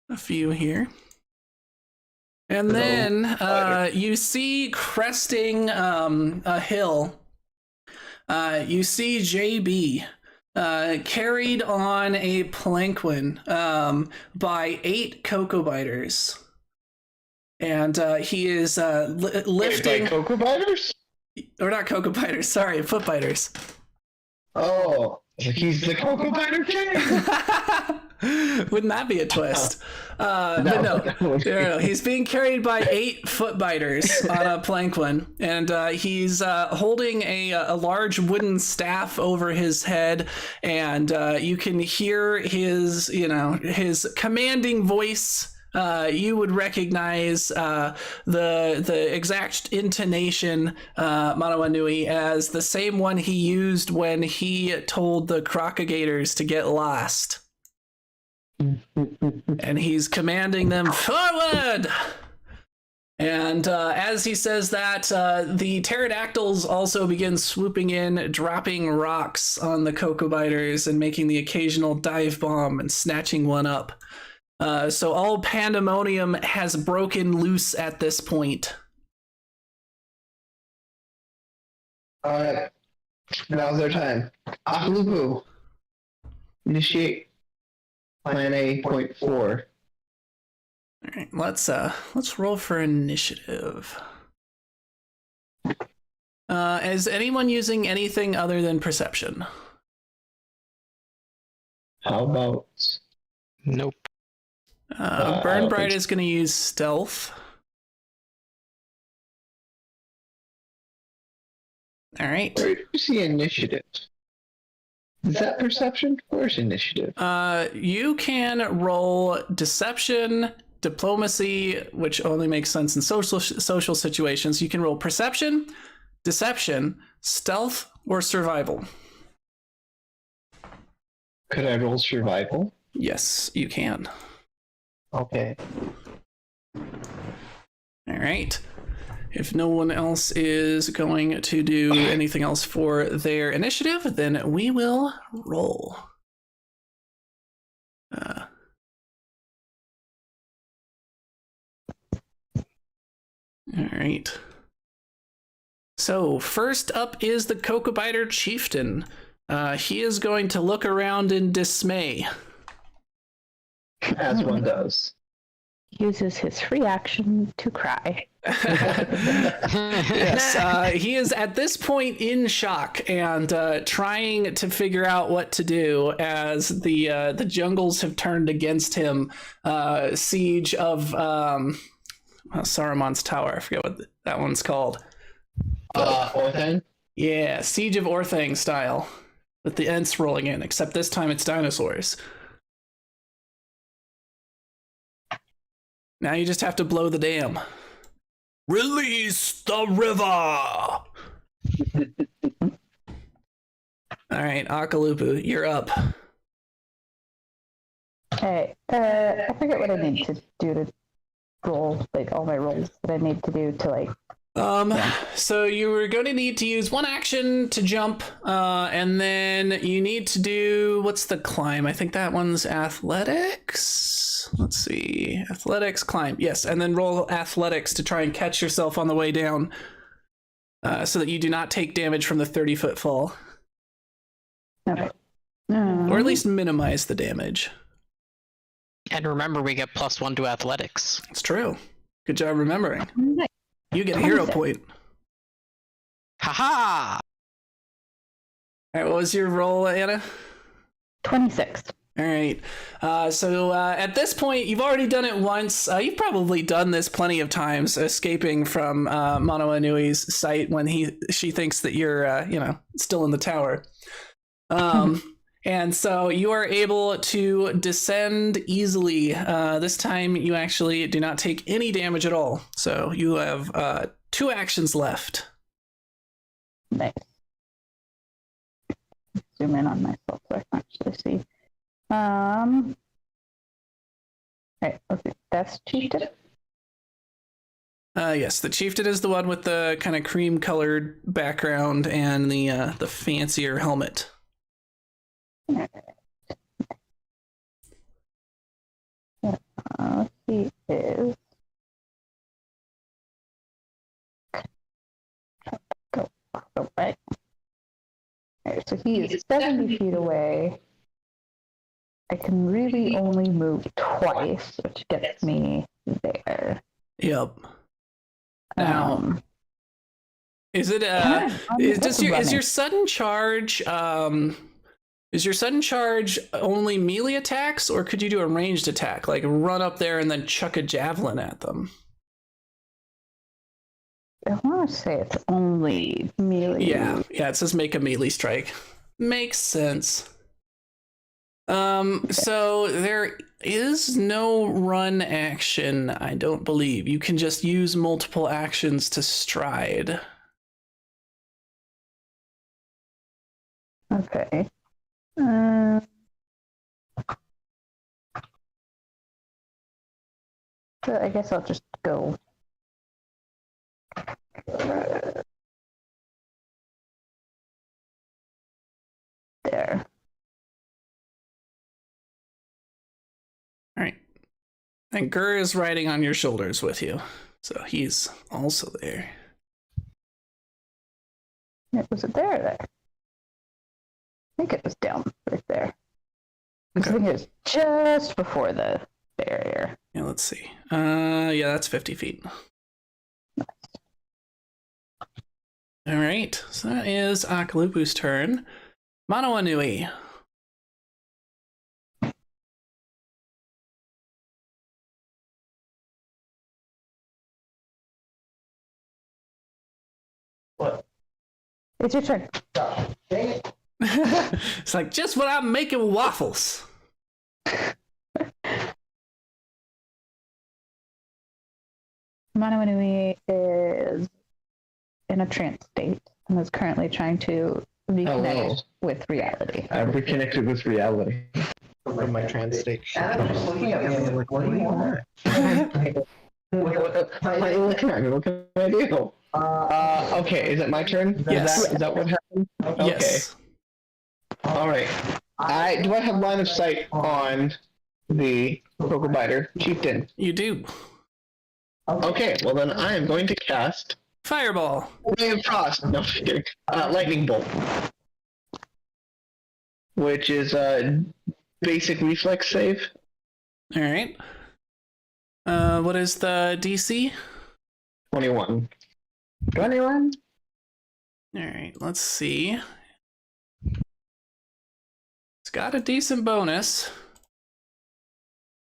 a few here. And then you see cresting a hill, you see JB carried on a palanquin by 8 cocoa biters. And he is lifting... Wait, cocoa biters? Or not cocoa biters, sorry, foot biters. Oh, he's the cocoa biter king! Wouldn't that be a twist? But no, he's being carried by 8 foot biters on a palanquin, and he's holding a large wooden staff over his head, and you can hear his commanding voice. You would recognize the exact intonation, Manawa Nui, as the same one he used when he told the crocodigators to get lost. And he's commanding them forward. And as he says that, the pterodactyls also begin swooping in, dropping rocks on the cocoa biters and making the occasional dive bomb and snatching one up. So all pandemonium has broken loose at this point. Alright. Now's their time. Akalupu. Initiate Plan A.4. Alright, let's roll for initiative. Is anyone using anything other than perception? How about... Nope. Burn Bright is going to use stealth. All right. Where do you see initiative? Is that perception? Where's initiative? You can roll deception, diplomacy, which only makes sense in social situations. You can roll perception, deception, stealth, or survival. Could I roll survival? Yes, you can. Okay. All right. If no one else is going to do anything else for their initiative, then we will roll. All right. So first up is the Cocoa Biter Chieftain. He is going to look around in dismay. As one does. Uses his free action to cry. Yes, he is at this point in shock and trying to figure out what to do as the jungles have turned against him. Siege of Saruman's Tower. I forget what that one's called. Orthanc? Yeah, Siege of Orthanc style, with the Ents rolling in, except this time it's dinosaurs. Now you just have to blow the dam. Release the river! All right, Akalupu, you're up. Okay, I forget what I need to do to roll, like all my rolls that I need to do to like... So you were going to need to use one action to jump, and then you need to do, what's the climb? I think that one's athletics. Let's see, athletics, climb, yes, and then roll athletics to try and catch yourself on the way down, so that you do not take damage from the 30-foot fall. Okay. Or at least minimize the damage. And remember, we get +1 to athletics. It's true. Good job remembering. Nice. You get a hero point. Haha! All right, what was your roll, Anna? 26. All right. So at this point, you've already done it once. You've probably done this plenty of times, escaping from Manoa Nui's sight when she thinks that you're, still in the tower. And so you are able to descend easily. This time, you actually do not take any damage at all. So you have 2 actions left. Nice. Zoom in on myself so I can actually see. Alright, let's see. That's Chieftain. Yes, the Chieftain is the one with the kind of cream-colored background and the fancier helmet. He is. Go away. Alright, so he is 70 feet away. I can really only move twice, which gets me there. Yep. Now, is it is your sudden charge only melee attacks, or could you do a ranged attack, like run up there and then chuck a javelin at them? I want to say it's only melee. Yeah, it says make a melee strike. Makes sense. So there is no run action, I don't believe. You can just use multiple actions to stride. Okay. So I guess I'll just go. There. All right. And Gur is riding on your shoulders with you, so he's also there. Was it there or there? I think it was down right there. Okay. I think it was just before the barrier. Yeah, let's see. Yeah, that's 50 feet. Nice. All right, so that is Akalupu's turn. Manawanui. What? It's your turn. Dang it. It's like just when I'm making waffles. Manawanui is in a trance state and is currently trying to reconnect with reality. I've reconnected with reality. From my trans state. I'm just looking at me like, what do you want? What are you looking at me? What can I do? Okay, is it my turn? Yes. Is that what happened? Okay. Yes. All right. Do I have line of sight on the Cocoa Biter Chieftain? You do. Okay, well then I am going to cast Fireball. Ray of Frost. No, I'm kidding. Lightning Bolt, which is a basic reflex save. All right. What is the DC? 21. 21? All right, let's see. It's got a decent bonus.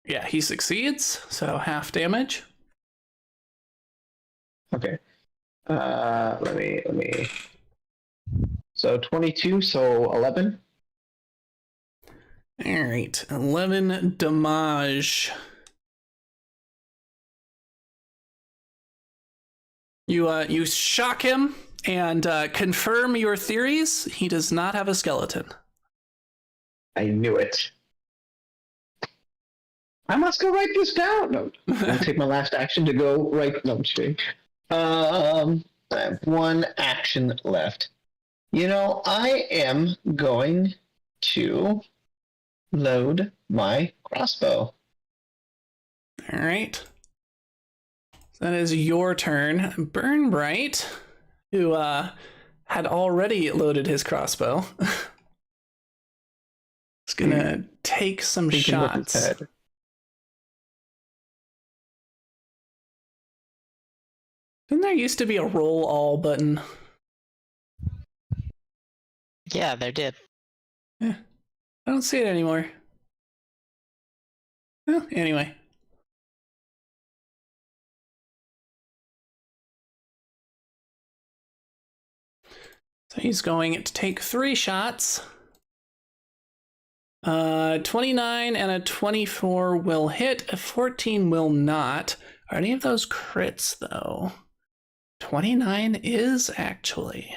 Yeah, he succeeds, so half damage. Okay. Let me. So 22, so 11. All right, 11 damage. You shock him and confirm your theories. He does not have a skeleton. I knew it. I must go write this down. No, I'll take my last action to go write. No, I'm just kidding. I have one action left. You know, I am going to load my crossbow. All right. That is your turn. Burn Bright, who had already loaded his crossbow, is gonna take some shots. Didn't there used to be a roll all button? Yeah, there did. Yeah, I don't see it anymore. Well, anyway. So he's going to take 3 shots. 29 and a 24 will hit. A 14 will not. Are any of those crits, though? 29 is actually.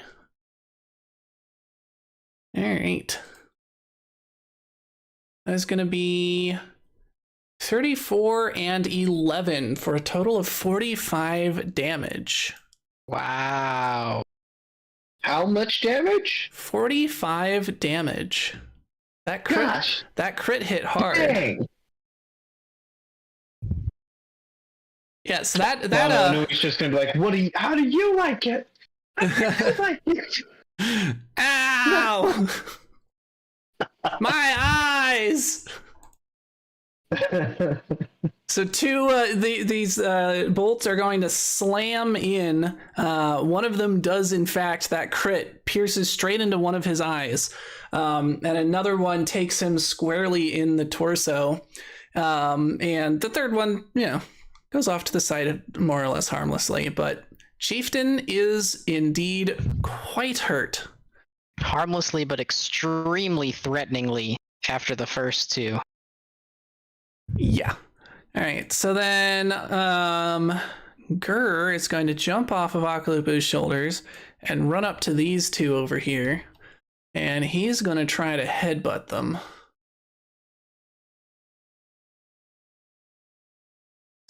All right. That is going to be 34 and 11 for a total of 45 damage. Wow. How much damage? 45 damage. That crit hit hard. Dang. Yeah, so that I knew he's just gonna be like, how do you like it? Ow! My eyes! So these bolts are going to slam in. One of them does, in fact, that crit pierces straight into one of his eyes. And another one takes him squarely in the torso. And the third one, goes off to the side more or less harmlessly. But Chieftain is indeed quite hurt. Harmlessly, but extremely threateningly after the first two. Yeah. All right. So then Gurr is going to jump off of Akalupu's shoulders and run up to these two over here. And he's going to try to headbutt them.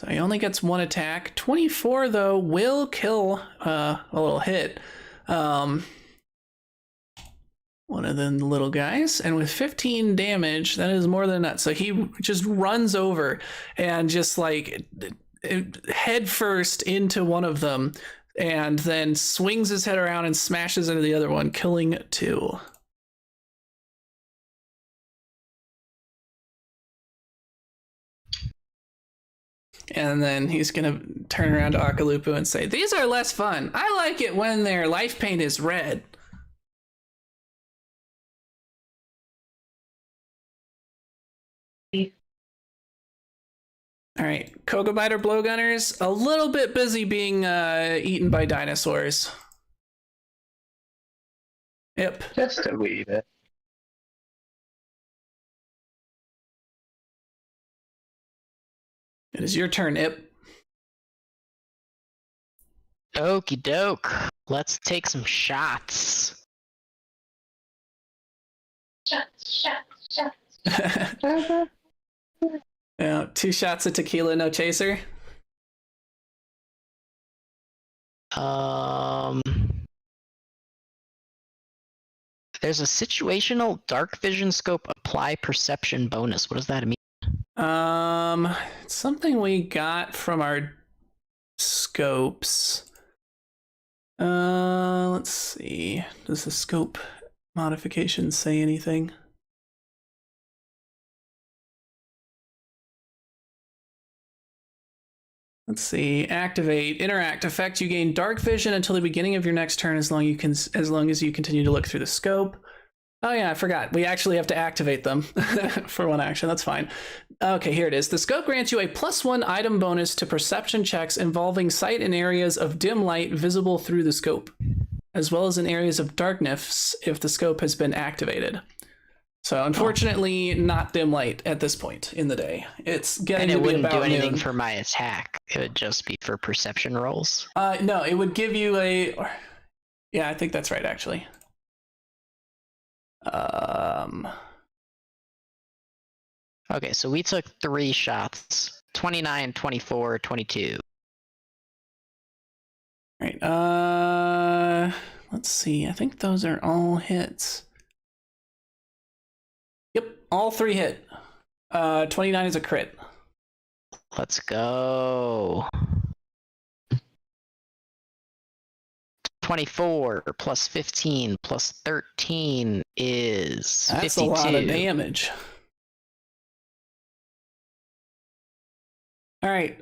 So he only gets one attack. 24, though, will kill a little hit. One of the little guys. And with 15 damage, that is more than enough. So he just runs over and just like head first into one of them and then swings his head around and smashes into the other one, killing 2. And then he's going to turn around to Akalupu and say, "These are less fun. I like it when their life paint is red." All right, Kogabiter blowgunners, a little bit busy being eaten by dinosaurs. Yep. Just a wee bit. It is your turn, Ip. Okie doke. Let's take some shots. Shots. Yeah, 2 shots of tequila, no chaser. There's a situational dark vision scope apply perception bonus. What does that mean? It's something we got from our scopes. Let's see. Does the scope modification say anything? Let's see. Activate. Interact. Effect. You gain dark vision until the beginning of your next turn as long as you continue to look through the scope. Oh yeah, I forgot. We actually have to activate them for one action. That's fine. Okay, here it is. The scope grants you a +1 item bonus to perception checks involving sight in areas of dim light visible through the scope, as well as in areas of darkness if the scope has been activated. So unfortunately, not dim light at this point in the day. It's getting to be about noon. And it wouldn't do anything for my attack. It would just be for perception rolls. No, it would give you a... Yeah, I think that's right, actually. Okay, so we took 3 shots. 29, 24, 22. All right, let's see. I think those are all hits. Yep, all 3 hit. 29 is a crit. Let's go. 24 plus 15 plus 13 is 52. That's a lot of damage. All right,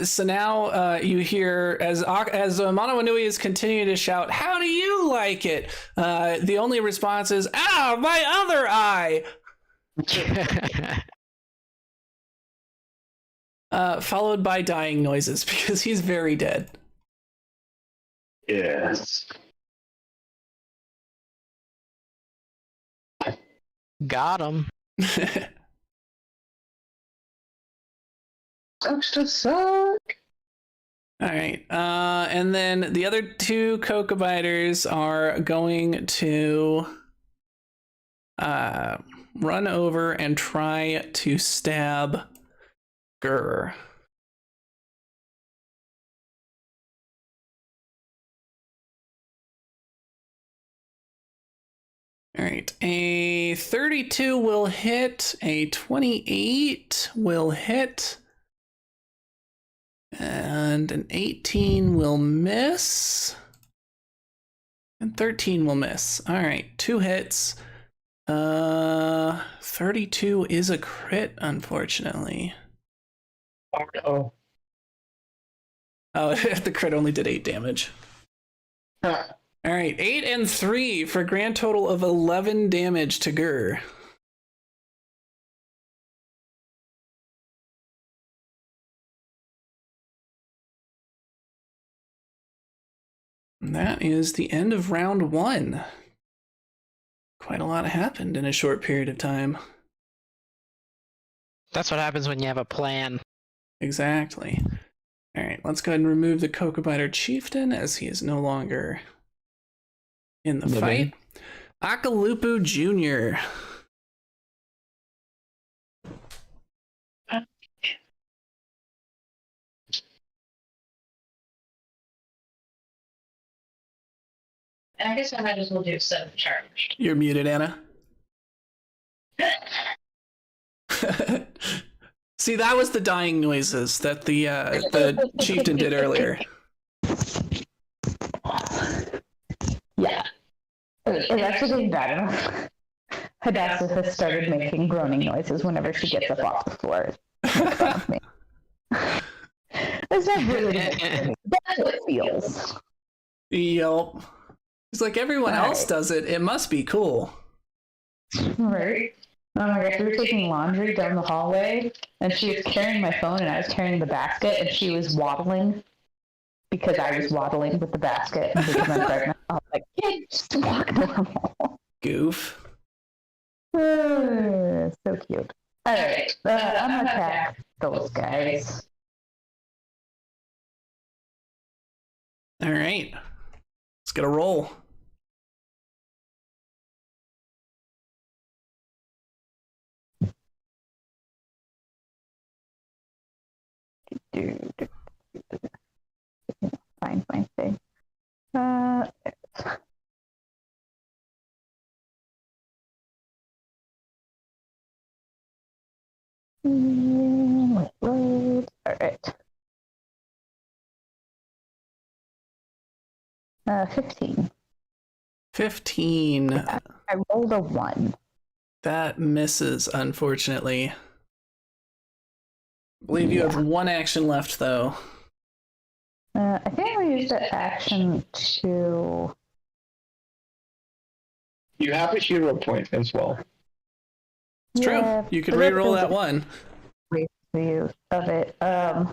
so now you hear, as Manawanui is continuing to shout, "How do you like it?" The only response is, "Ah, my other eye!" Followed by dying noises, because he's very dead. Yes. Got him. Sucks to suck. All right. And then the other two Cocobiters are going to run over and try to stab Gur. All right, a 32 will hit, a 28 will hit, and an 18 will miss, and 13 will miss. All right, 2 hits. 32 is a crit, unfortunately. Oh no. Oh, the crit only did 8 damage. Huh. All right, 8 and 3 for a grand total of 11 damage to Gur. And that is the end of round 1. Quite a lot happened in a short period of time. That's what happens when you have a plan. Exactly. All right, let's go ahead and remove the Cocobiter Chieftain as he is no longer in the fight. Akalupu Jr. I guess I might as well do 7 charged. You're muted, Anna. See, that was the dying noises that the chieftain did earlier. Yeah. It's actually getting bad enough. Hadassah has started making groaning noises whenever she gets up off the floor. It's not really that's how it feels. Yup. It's like everyone else does it. It must be cool. Right? Oh my gosh, we were taking laundry down the hallway, and she was carrying my phone, and I was carrying the basket, and she was waddling because I was waddling with the basket because I'm pregnant. I was like, yeah, just walk normal. Goof. So cute. Alright, I'm gonna attack those guys. All right. Let's get a roll. Fine thing. Load. All right. 15. 15. I rolled a 1. That misses, unfortunately. I believe you have 1 action left, though. I think I'm going to use that action to... You have a hero point as well. It's true. You could re-roll that 1. The use of it. I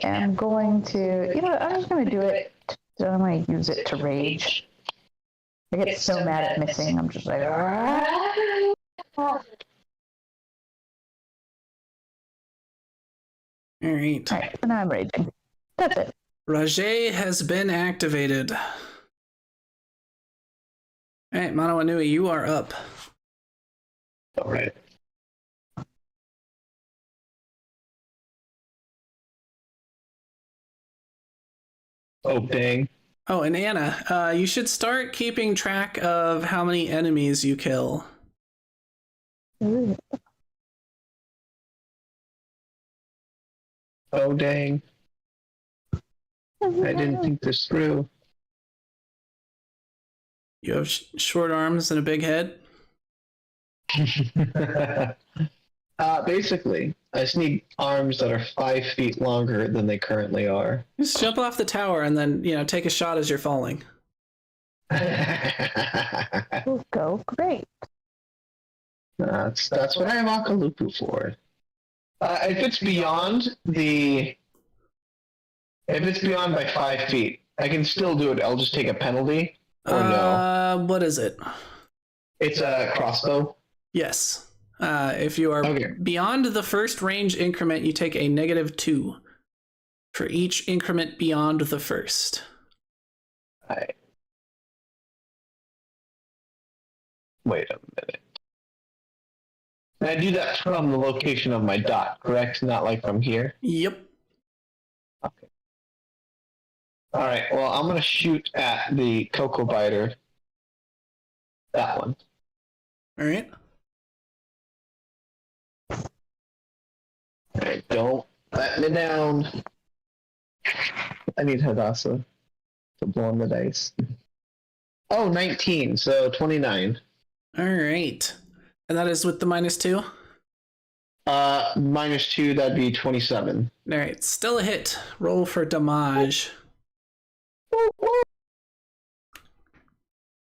am going to... You know what? I'm just going to do it. I'm going to use it to rage. I get so mad at missing. I'm just like... All right. All right, so now I'm raging. That's it. Rajay has been activated. All right, Manawanui, you are up. All right. Oh, dang. Oh, and Anna, you should start keeping track of how many enemies you kill. Ooh. Oh, dang. I didn't think this through. You have short arms and a big head? Basically, I just need arms that are 5 feet longer than they currently are. Just jump off the tower and then, take a shot as you're falling. Will go great. That's what I have Akalupu for. If it's beyond by 5 feet, I can still do it. I'll just take a penalty. Or no? What is it? It's a crossbow. Yes. If you are beyond the first range increment, you take a -2. for each increment beyond the first. Alright. Wait a minute. I do that from the location of my dot, correct? Not like from here? Yep. Okay. Alright, well, I'm gonna shoot at the Cocoa Biter. That one. All right. Alright, don't let me down. I need Hadassah to blow on the dice. Oh, 19, so 29. All right. And that is with the -2? -2, that'd be 27. All right, still a hit. Roll for damage.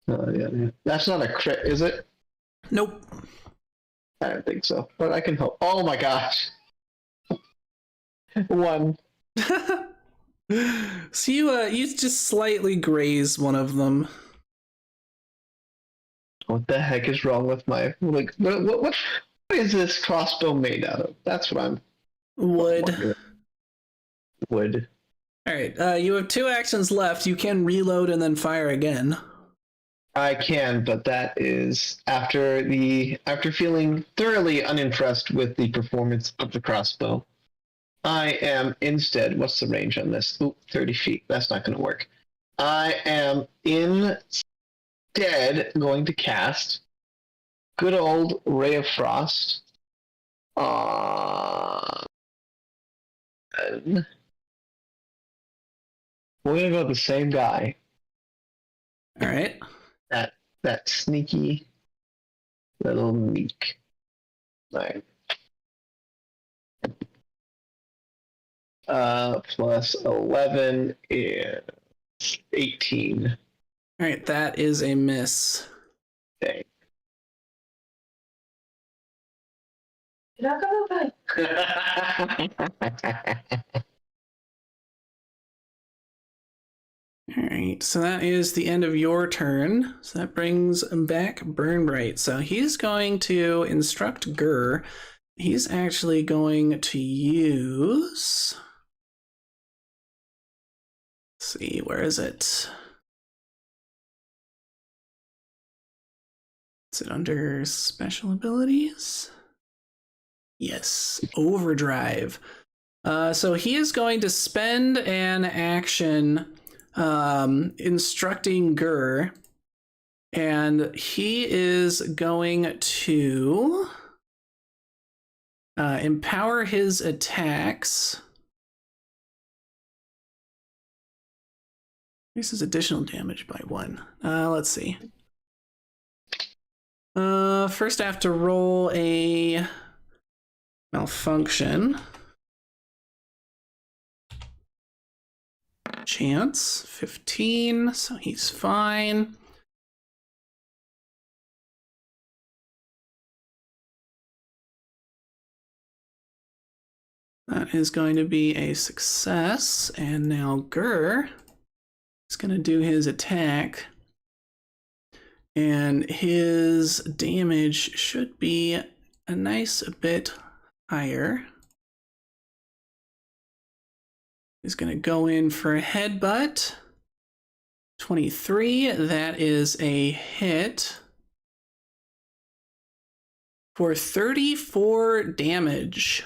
Yeah. That's not a crit, is it? Nope. I don't think so, but I can hope. Oh my gosh. 1. So you just slightly graze one of them. What the heck is wrong with my what is this crossbow made out of? That's what I'm Wood. wondering. Wood. All right. You have 2 actions left. You can reload and then fire again. I can, but that is after feeling thoroughly unimpressed with the performance of the crossbow. I am instead, what's the range on this? Ooh, 30 feet. That's not going to work. I am instead going to cast good old Ray of Frost. We're going to go with the same guy. All right. That sneaky little meek. Right. Plus 11 is 18. All right, that is a miss. Okay. Not gonna All right, so that is the end of your turn. So that brings back Burnbright. So he's going to instruct Gur. He's actually going to use... Let's see, where is it? Is it under special abilities? Yes, overdrive. So he is going to spend an action instructing Gur, and he is going to empower his attacks. Increases additional damage by 1. Let's see. First I have to roll a malfunction. Chance 15, so he's fine. That is going to be a success, and now Gur is going to do his attack, and his damage should be a nice bit higher. He's going to go in for a headbutt. 23, that is a hit for 34 damage.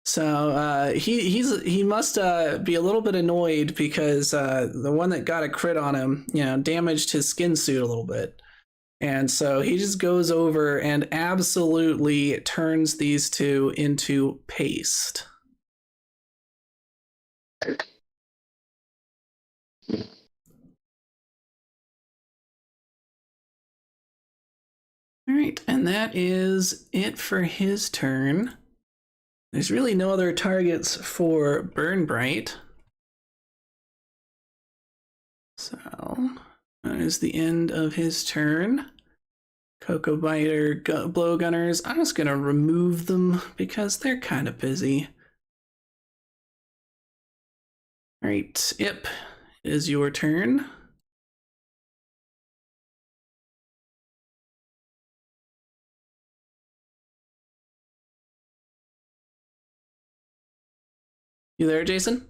So he must be a little bit annoyed because the one that got a crit on him, damaged his skin suit a little bit. And so he just goes over and absolutely turns these two into paste. All right, and that is it for his turn. There's really no other targets for Burnbright. So that is the end of his turn. Cocoa Biter, Blowgunners, I'm just going to remove them because they're kind of busy. All right, Ip, it is your turn. You there, Jason?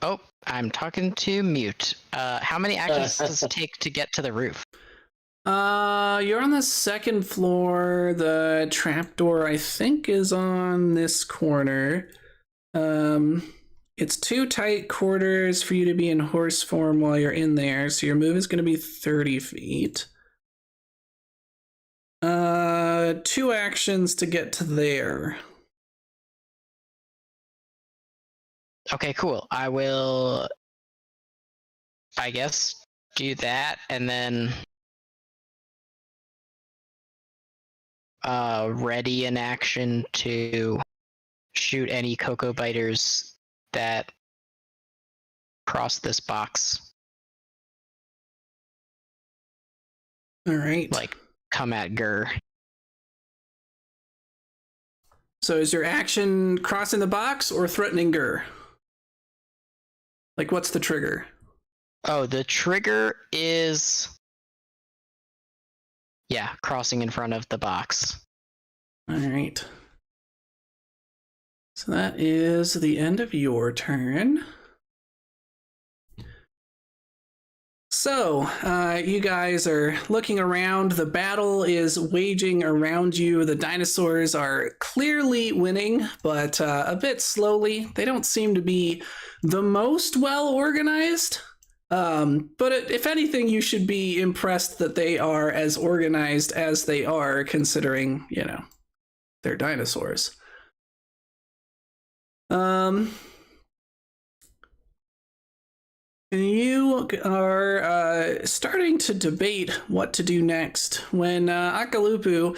Oh, I'm talking to mute. How many actions does it take to get to the roof? You're on the second floor. The trapdoor, I think, is on this corner. It's too tight quarters for you to be in horse form while you're in there, so your move is going to be 30 feet. 2 actions to get to there. Okay, cool. I will, I guess, do that, and then ready an action to shoot any cocoa biters that cross this box. All right. Like, come at Gur. So is your action crossing the box or threatening Gur? Like, what's the trigger? Oh, the trigger is... yeah, crossing in front of the box. All right. So that is the end of your turn. So, you guys are looking around. The battle is waging around you. The dinosaurs are clearly winning, but a bit slowly. They don't seem to be the most well organized. But if anything, you should be impressed that they are as organized as they are, considering, you know, they're dinosaurs. You are starting to debate what to do next when Akalupu,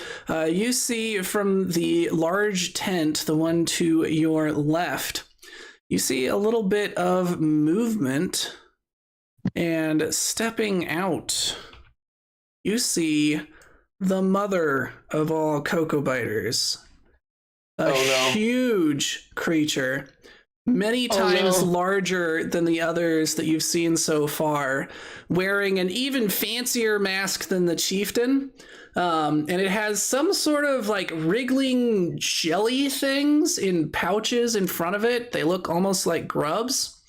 you see from the large tent, the one to your left, you see a little bit of movement, and stepping out, you see the mother of all cocoa biters, a huge creature. Many times larger than the others that you've seen so far, wearing an even fancier mask than the chieftain. And it has some sort of like wriggling jelly things in pouches in front of it. They look almost like grubs.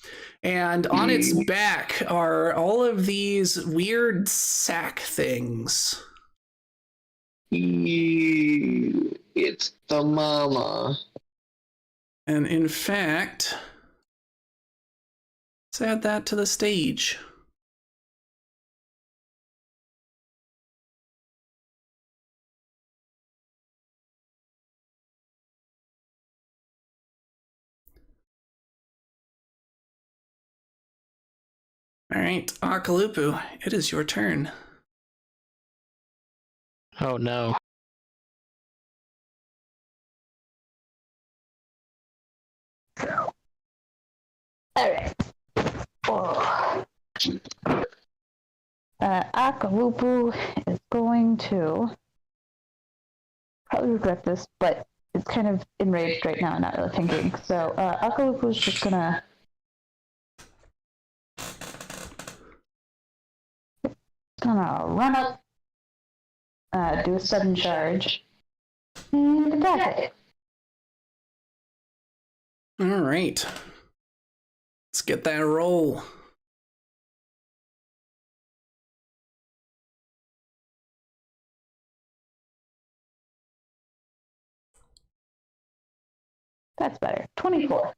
And on its back are all of these weird sack things. It's the mama. And in fact, let's add that to the stage. All right, Akalupu, it is your turn. Oh no. Alright. Oh. Akalupu is going to probably regret this, but it's kind of enraged right now and not really thinking. So Akalupu is just gonna run up, do a sudden charge, and attack it. All right. Let's get that roll. That's better. 24. All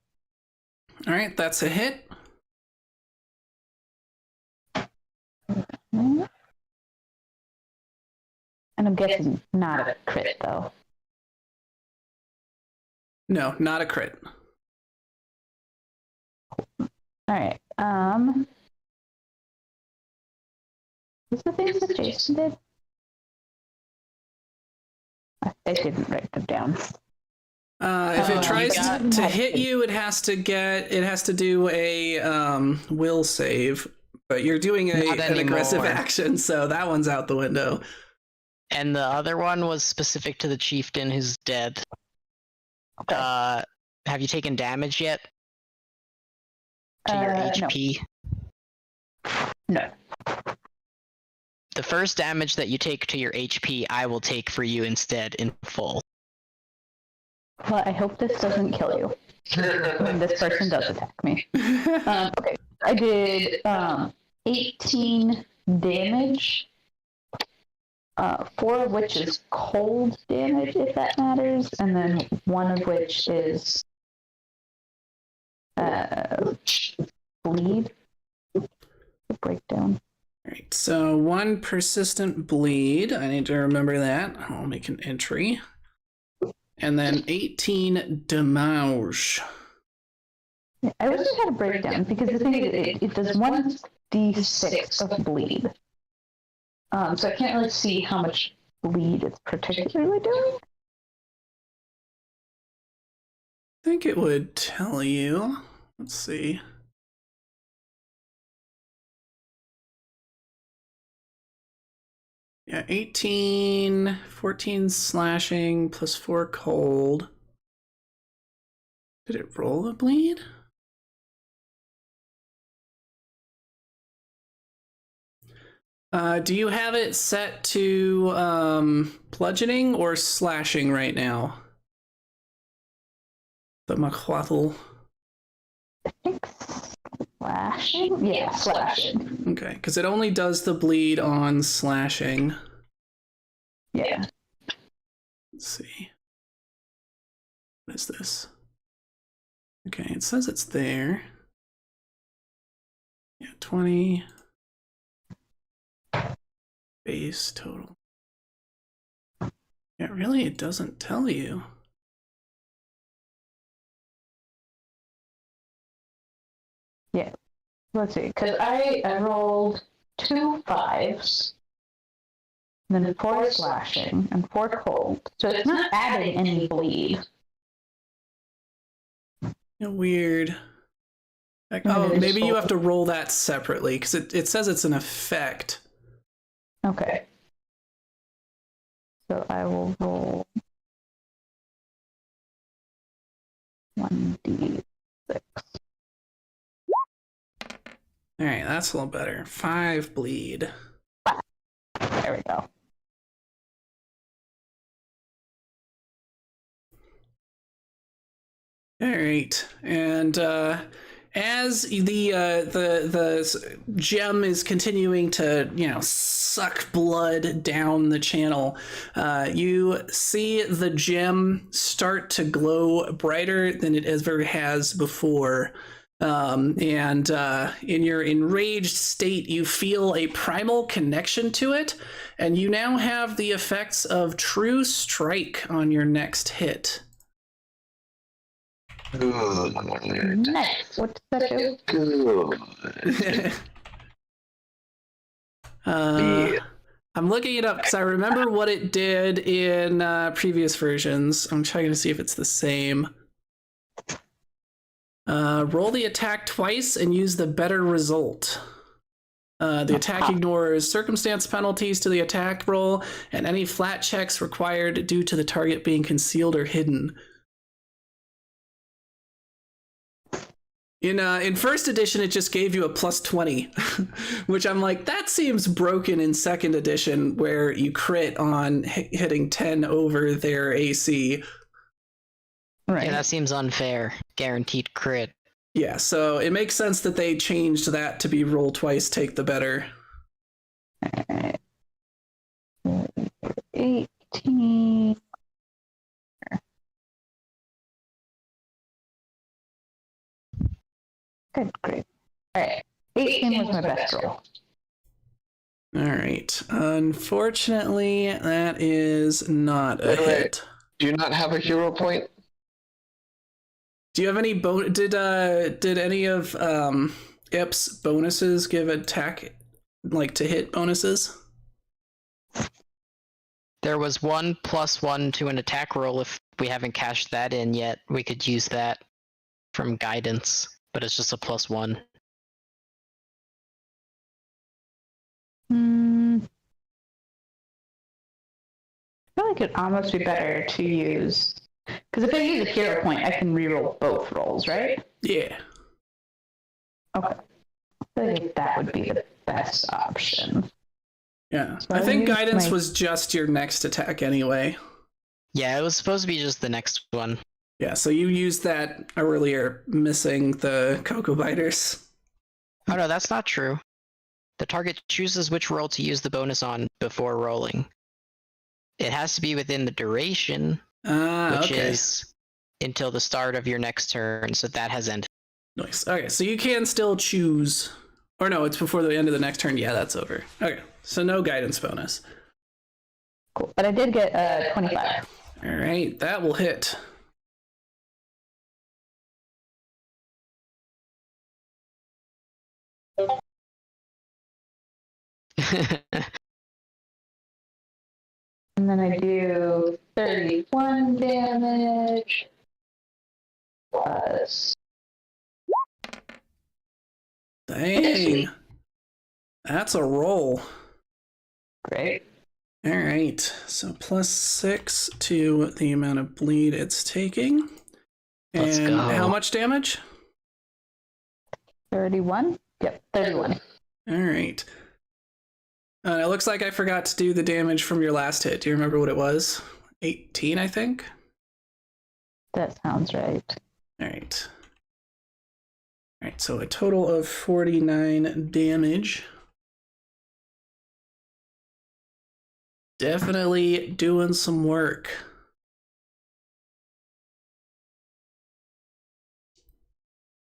right, that's a hit. And I'm guessing not a crit, though. No, not a crit. Alright, what's the things that Jason did? I didn't write them down. If it tries to hit you, it has to do a will save. But you're doing an aggressive action, so that one's out the window. And the other one was specific to the chieftain who's dead. Okay. Have you taken damage yet? To your HP? No. The first damage that you take to your HP, I will take for you instead in full. Well, I hope this doesn't kill you when this person does attack me. Okay, I did 18 damage, 4 of which is cold damage, if that matters, and then 1 of which is bleed. Breakdown. All right, so 1 persistent bleed. I need to remember that. I'll make an entry. And then 18 damage. Yeah, I wish I had a breakdown because the thing is, it does 1d6 of bleed. So I can't really see how much bleed it's particularly doing. I think it would tell you. Let's see. Yeah, 18, 14 slashing plus 4 cold. Did it roll a bleed? Do you have it set to bludgeoning or slashing right now? The Makhwathel. I think slashing? Yeah, slashing. Okay, because it only does the bleed on slashing. Yeah. Let's see. What is this? Okay, it says it's there. Yeah, 20. Base total. Yeah, really, it doesn't tell you. Yeah. Let's see, because I rolled 2 5s, and then 4 slashing, and 4 cold. So it's not adding any bleed. Yeah, weird. Like, oh, maybe you have to roll that separately, because it says it's an effect. Okay. So I will roll 1d6. Alright, that's a little better. 5 bleed. There we go. Alright, and as the gem is continuing to, suck blood down the channel, you see the gem start to glow brighter than it ever has before. And in your enraged state, you feel a primal connection to it, and you now have the effects of True Strike on your next hit. Good. Nice. What does that do? Good. I'm looking it up because I remember what it did in previous versions. I'm trying to see if it's the same. Roll the attack twice and use the better result. The attack ignores circumstance penalties to the attack roll and any flat checks required due to the target being concealed or hidden. In first edition, it just gave you a plus 20, which I'm like, that seems broken in second edition, where you crit on hitting 10 over their AC. Right. Yeah, that seems unfair. Guaranteed crit. Yeah, so it makes sense that they changed that to be roll twice, take the better. 18. Good, great. All right. 18 was my best roll. All right. Unfortunately, that is not a hit. Do you not have a hero point? Do you have any did any of Ip's bonuses give attack to hit bonuses? There was 1 + 1 to an attack roll. If we haven't cashed that in yet, we could use that from guidance, but it's just a +1. I feel like it'd almost be better to use, because if I use a hero point, I can reroll both rolls, right? Yeah. Okay. I feel like that would be the best option. Yeah. So I think use guidance my- was just your next attack anyway. Yeah, it was supposed to be just the next one. Yeah, so you used that earlier, missing the Cocoa Biters. Oh no, that's not true. The target chooses which roll to use the bonus on before rolling. It has to be within the duration, which okay. is until the start of your next turn, so that has ended. Nice. Okay, so you can still choose. Or no, it's before the end of the next turn. Yeah, that's over. Okay, so no guidance bonus. Cool. But I did get 25. All right, that will hit. And then I do 31 damage plus. Dang. That's a roll. Great. All right, so +6 to the amount of bleed it's taking. Let's And go. how much damage? 31? Yep, 31. All right. It looks like I forgot to do the damage from your last hit. Do you remember what it was? 18, I think? That sounds right. All right. All right, so a total of 49 damage. Definitely doing some work.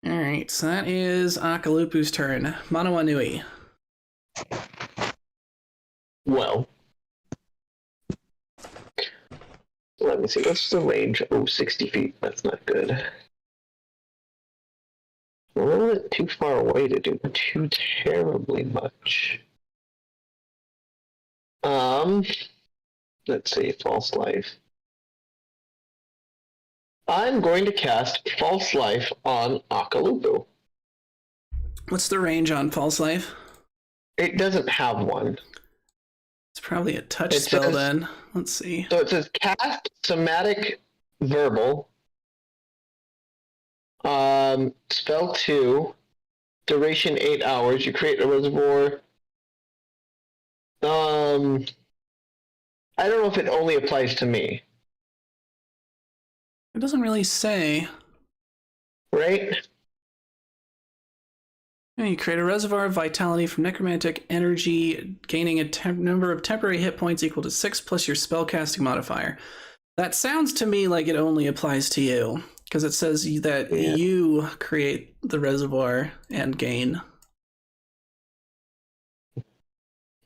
All right, so that is Akalupu's turn. Manawa Nui. Well, let me see. What's the range? Oh, 60 feet. That's not good. A little bit too far away to do too terribly much. Let's see. False Life. I'm going to cast False Life on Akalupu. What's the range on False Life? It doesn't have one. It's probably a touch It spell says- then. Let's see. So it says cast Somatic Verbal. Spell 2. Duration 8 hours. You create a reservoir. I don't know if it only applies to me. It doesn't really say. Right? Yeah, you create a reservoir of vitality from necromantic energy, gaining a number of temporary hit points equal to 6 plus your spellcasting modifier. That sounds to me like it only applies to you, because it says that you create the reservoir and gain.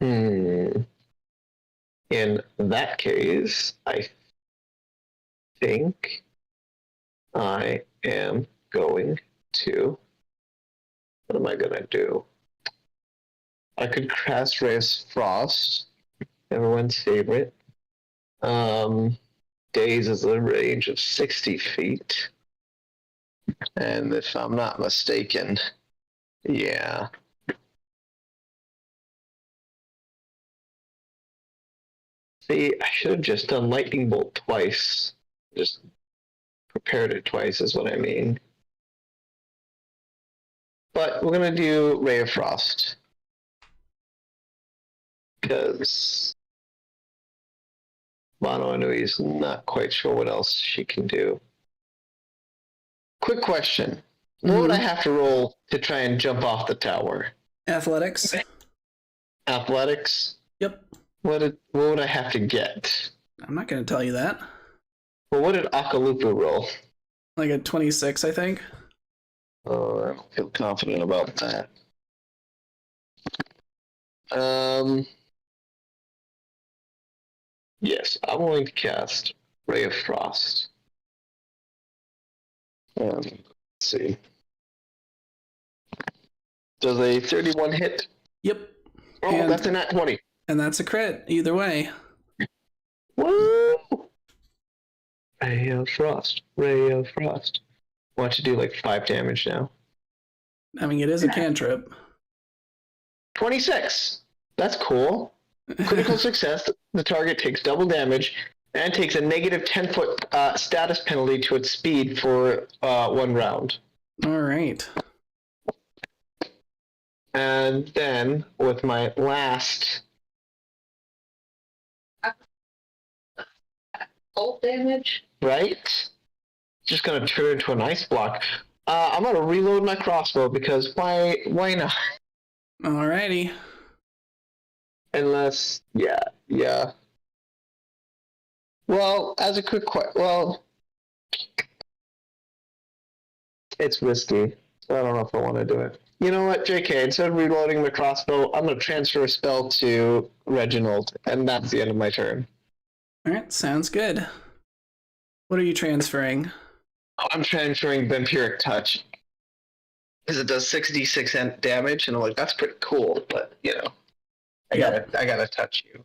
In that case, I think I am going to... What am I going to do? I could cast Ray's Frost, everyone's favorite. Daze is a range of 60 feet. And if I'm not mistaken, yeah. See, I should have just done Lightning Bolt twice. Just prepared it twice is what I mean. But we're going to do Ray of Frost. Because Mono Anui's not quite sure what else she can do. Quick question. What would I have to roll to try and jump off the tower? Athletics. Athletics? Yep. What would I have to get? I'm not going to tell you that. Well, what did Akalupu roll? Like a 26, I think. Oh, I don't feel confident about that. Yes, I'm going to cast Ray of Frost. Let's see. Does a 31 hit? Yep. Oh, And- that's a nat 20. And that's a crit, either way. Woo! Ray of Frost. Ray of Frost. I want to do like 5 damage now. I mean, it is a cantrip. 26. That's cool. Critical success. The target takes double damage and takes a negative 10-foot status penalty to its speed for 1 round. All right. And then with my last Bolt damage? right, just gonna turn into an ice block. I'm gonna reload my crossbow because why not? Alrighty. Unless, yeah. Well, as a quick it's risky. So I don't know if I want to do it. You know what, JK, instead of reloading my crossbow, I'm going to transfer a spell to Reginald, and that's the end of my turn. Alright, sounds good. What are you transferring? I'm transferring Vampiric Touch. Because it does 6d6 damage, and I'm like, that's pretty cool, but, I gotta touch you.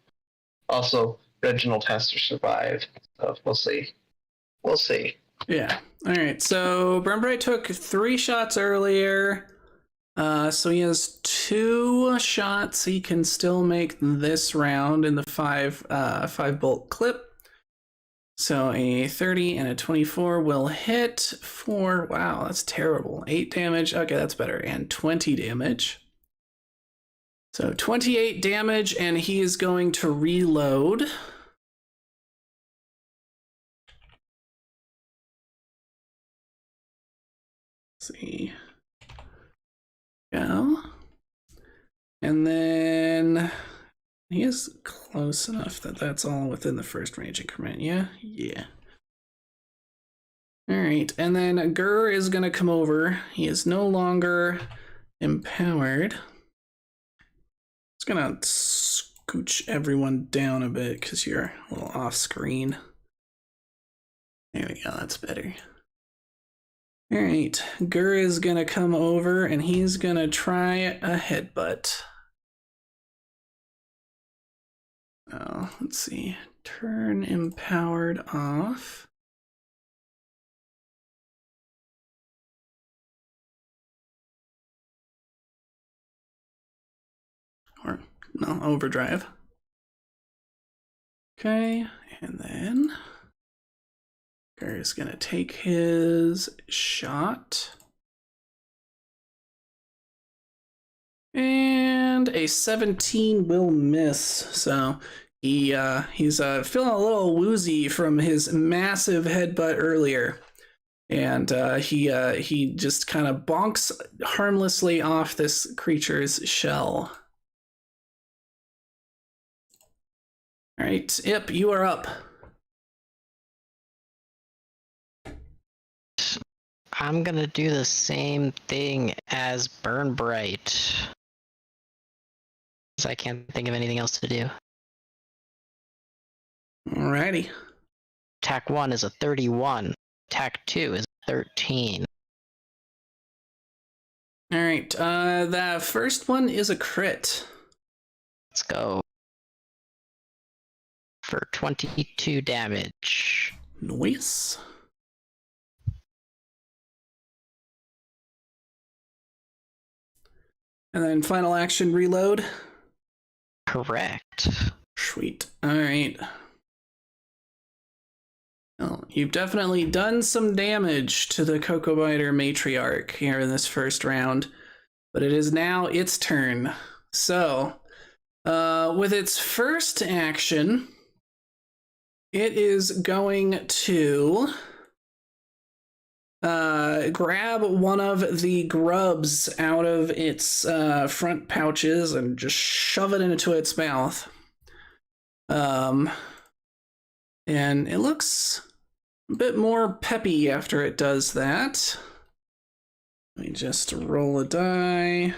Also, Reginald has to survive, so we'll see. Yeah. Alright, so Burnbright took 3 shots earlier. So he has 2 shots he can still make this round in the 5 bolt clip. So a 30 and a 24 will hit for, wow, that's terrible. 8 damage, okay, that's better, and 20 damage. So 28 damage, and he is going to reload. Let's see. Go. And then he is close enough that that's all within the first range increment, yeah? Yeah. Alright, and then Gur is going to come over. He is no longer empowered. It's going to scooch everyone down a bit because you're a little off screen. There we go, that's better. Alright, Gur is going to come over and he's going to try a headbutt. Oh, let's see. Turn empowered off. Or, no, overdrive. Okay, and then Gur is going to take his shot. And a 17 will miss. So he's feeling a little woozy from his massive headbutt earlier. And he just kind of bonks harmlessly off this creature's shell. All right, Ip, you are up. I'm gonna do the same thing as Burn Bright. Because I can't think of anything else to do. Alrighty. Attack 1 is a 31. Attack 2 is 13. Alright, the first one is a crit. Let's go. For 22 damage. Nice. And then final action, reload. Correct. Sweet. Alright. Well, you've definitely done some damage to the Cocoa Biter Matriarch here in this first round, but it is now its turn. So, with its first action, it is going to grab one of the grubs out of its front pouches and just shove it into its mouth. And it looks a bit more peppy after it does that. Let me just roll a die.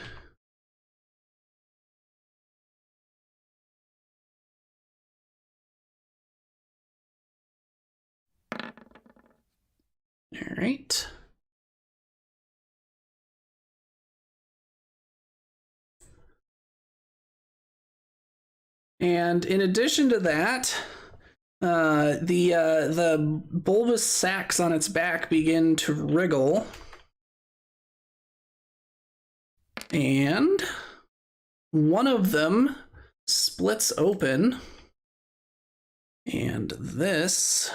All right. And in addition to that, the bulbous sacs on its back begin to wriggle. And one of them splits open. And this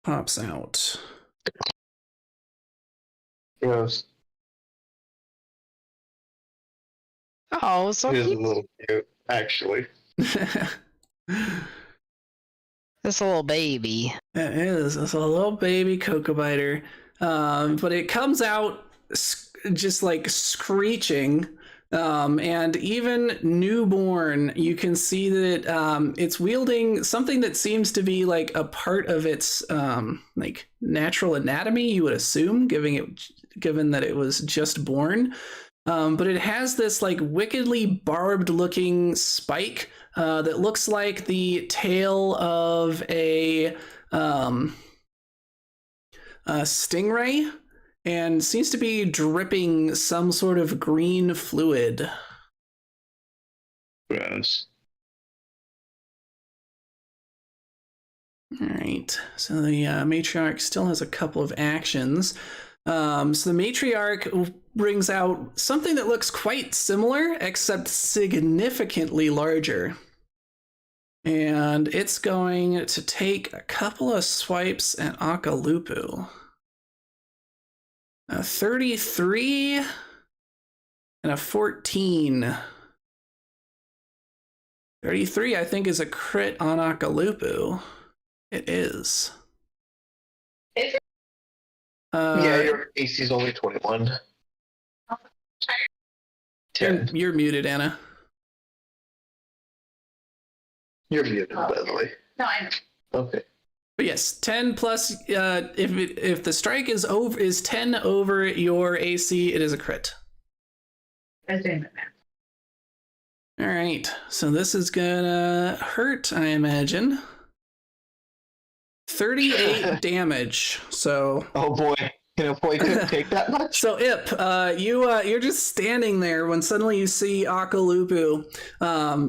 pops out. Gross. Oh, so It is a cute. little cute, actually. This little baby. It is. It's a little baby cocoa biter. But it comes out just like screeching. And even newborn, you can see that it's wielding something that seems to be like a part of its like natural anatomy, you would assume, given that it was just born. But it has this like wickedly barbed looking spike that looks like the tail of a stingray, and seems to be dripping some sort of green fluid. Gross. All right, so the matriarch still has a couple of actions. So the matriarch brings out something that looks quite similar, except significantly larger. And it's going to take a couple of swipes at Akalupu. A 33 and a 14. 33, I think, is a crit on Akalupu. It is. Yeah, your AC is only 21. 10. You're muted, Anna. You're muted, by the way. No, I know. Okay. But yes, 10 plus. If the strike is 10 over your AC, it is a crit. I was doing that math. All right, so this is gonna hurt, I imagine. 38 damage. So. Oh boy. Can a boy take that much? So Ip, you're just standing there when suddenly you see Akalupu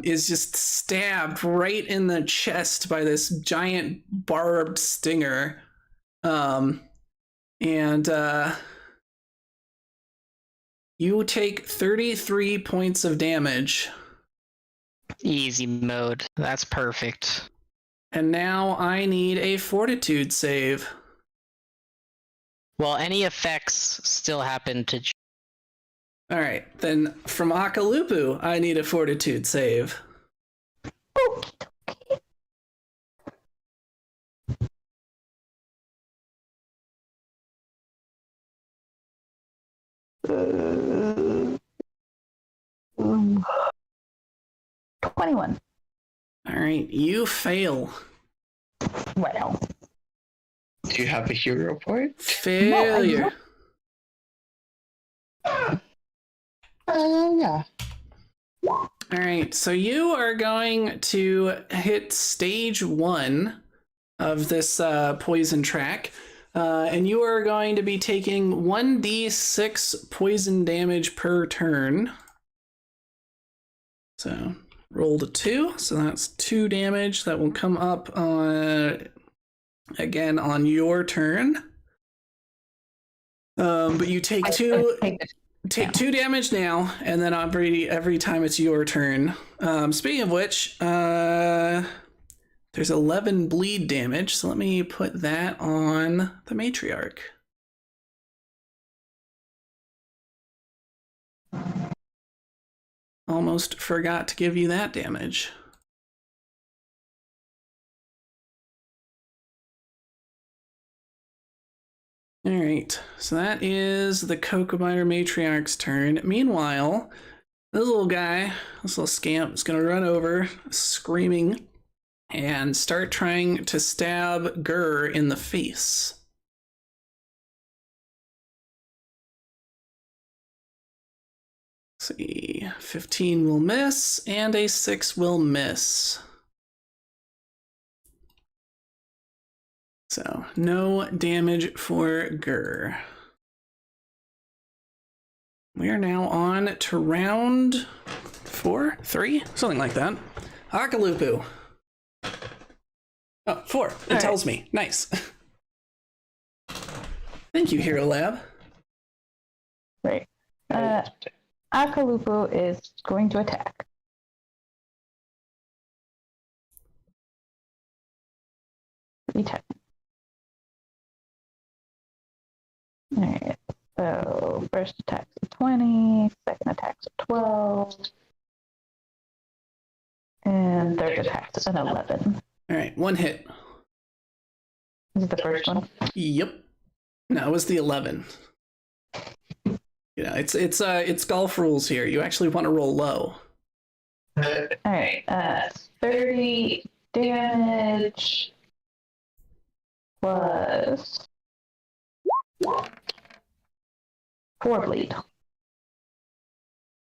is just stabbed right in the chest by this giant barbed stinger, and you take 33 points of damage. Easy mode. That's perfect. And now I need a fortitude save. Well, any effects still happen to... All right, then from Akalupu, I need a fortitude save. Uh, 21. All right, you fail. Well. Do you have a hero point? Failure. Yeah. All right, so you are going to hit stage 1 of this poison track, and you are going to be taking 1d6 poison damage per turn. So rolled a 2, so that's 2 damage. That will come up again on your turn. But you take Take 2 damage now, and then every time it's your turn. Speaking of which, there's 11 bleed damage, so let me put that on the matriarch. Almost forgot to give you that damage. All right, so that is the Cocobiter Matriarch's turn. Meanwhile, this little guy, this little scamp, is going to run over, screaming, and start trying to stab Gur in the face. Let's see, 15 will miss, and a 6 will miss. So, no damage for Gur. We are now on to round 4, 3, something like that. Akalupu. Oh, 4. It tells me. Nice. Thank you, Hero Lab. Right. Akalupu is going to attack. Alright, so first attack's a 20, second attack's a 12, and third attack's an 11. Alright, 1 hit. This is the first one. Yep. No, it was the 11. You know, it's golf rules here. You actually want to roll low. Alright, 30 damage plus 4 bleed.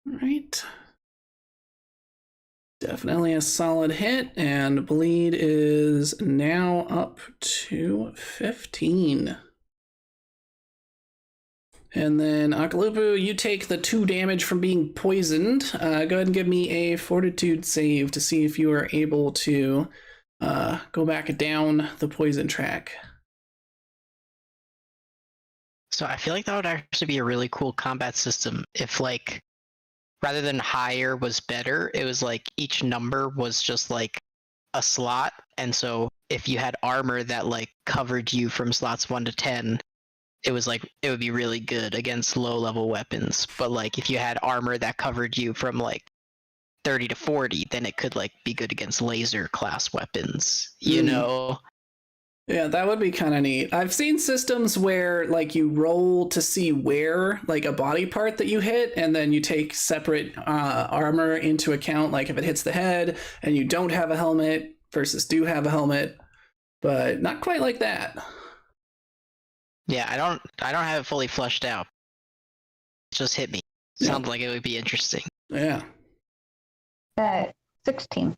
Right. Definitely a solid hit, and bleed is now up to 15. And then Akalupu, you take the 2 damage from being poisoned. Go ahead and give me a fortitude save to see if you are able to go back down the poison track. So I feel like that would actually be a really cool combat system if, like, rather than higher was better, it was like each number was just like a slot. And so if you had armor that like covered you from slots 1 to 10, it was like it would be really good against low level weapons. But like if you had armor that covered you from like 30 to 40, then it could like be good against laser class weapons, you know? Yeah, that would be kind of neat. I've seen systems where like you roll to see where like a body part that you hit, and then you take separate armor into account, like if it hits the head and you don't have a helmet versus do have a helmet, but not quite like that. Yeah, I don't have it fully fleshed out. Just hit me. Sounds like it would be interesting. Yeah. 16.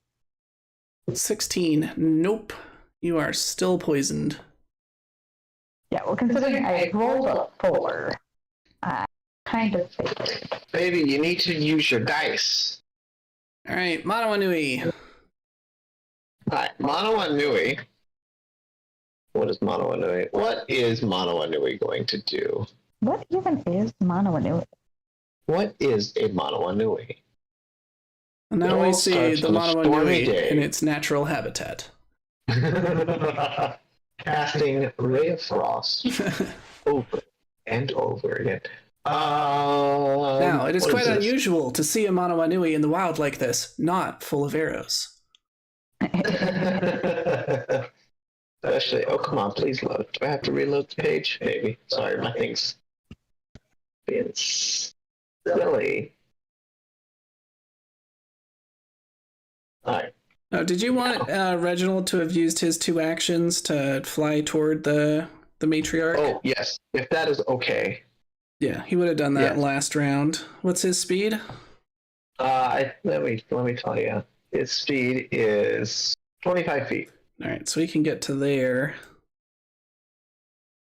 16. Nope. You are still poisoned. Yeah, well, considering I rolled a 4, I kind of figured. Baby, you need to use your dice. All right, Mano Anui. Alright, Mano Anui. What is Mano Anui? What is Mano Anui going to do? What even is Mano Anui? What is a Mano Anui? And now we see starts the on a Mano stormy Anui day. in its natural habitat. Casting Ray of Frost over and over again. Now, it is what quite this? unusual to see a Mano Anui in the wild like this, not full of arrows. Especially, oh come on, please load. Do I have to reload the page? Maybe. Sorry, my thing's being silly. Alright. Now, did you want Reginald to have used his 2 actions to fly toward the matriarch? Oh yes, if that is okay. Yeah, he would have done that Yes. last round. What's his speed? Let me tell you. Its speed is 25 feet. All right, so he can get to there.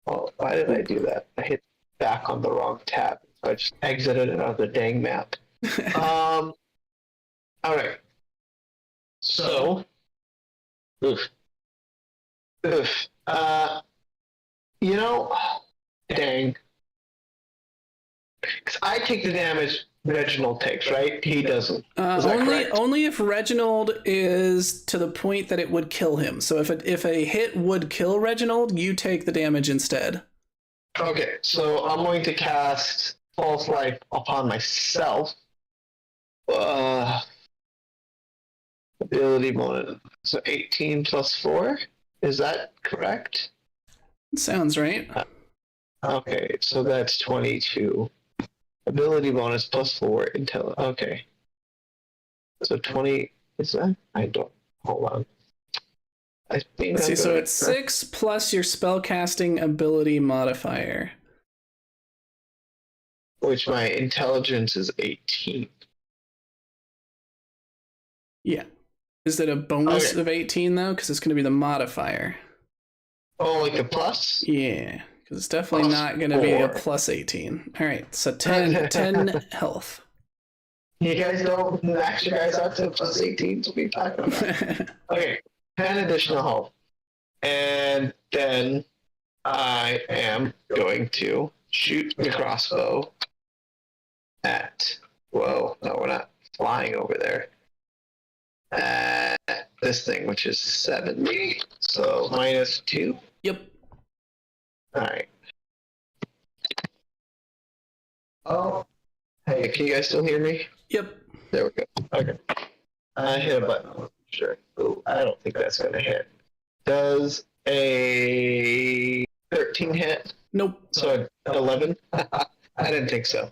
Oh, why did I do that? I hit back on the wrong tab. I just exited it on the dang map. All right. So, oof. You know, dang. 'Cause I take the damage Reginald takes, right? He doesn't. Is that correct? Only if Reginald is to the point that it would kill him. So if a hit would kill Reginald, you take the damage instead. Okay, so I'm going to cast False Life upon myself. Ability bonus. So 18 plus 4? Is that correct? Sounds right. Okay, so that's 22. Ability bonus plus 4 until. Okay. So 20. Is that? I don't. Hold on. I think. Let's see, I'm so gonna- it's 6 plus your spellcasting ability modifier. Which my intelligence is 18. Yeah. Is it a bonus Okay. of 18 though? Because it's going to be the modifier. Oh, like a plus? Yeah, because it's definitely Plus not going to be a 4. plus 18. All right, so 10 health. You guys don't max your guys out to plus 18 to be talking about. Okay, 10 additional health. And then I am going to shoot the crossbow at. Whoa, no, we're not flying over there. At this thing, which is 70. So minus 2. Yep. Alright. Oh. Hey, can you guys still hear me? Yep. There we go. Okay. I hit a button. Sure. Ooh, I don't think that's going to hit. Does a 13 hit. Nope. So 11. I didn't think so.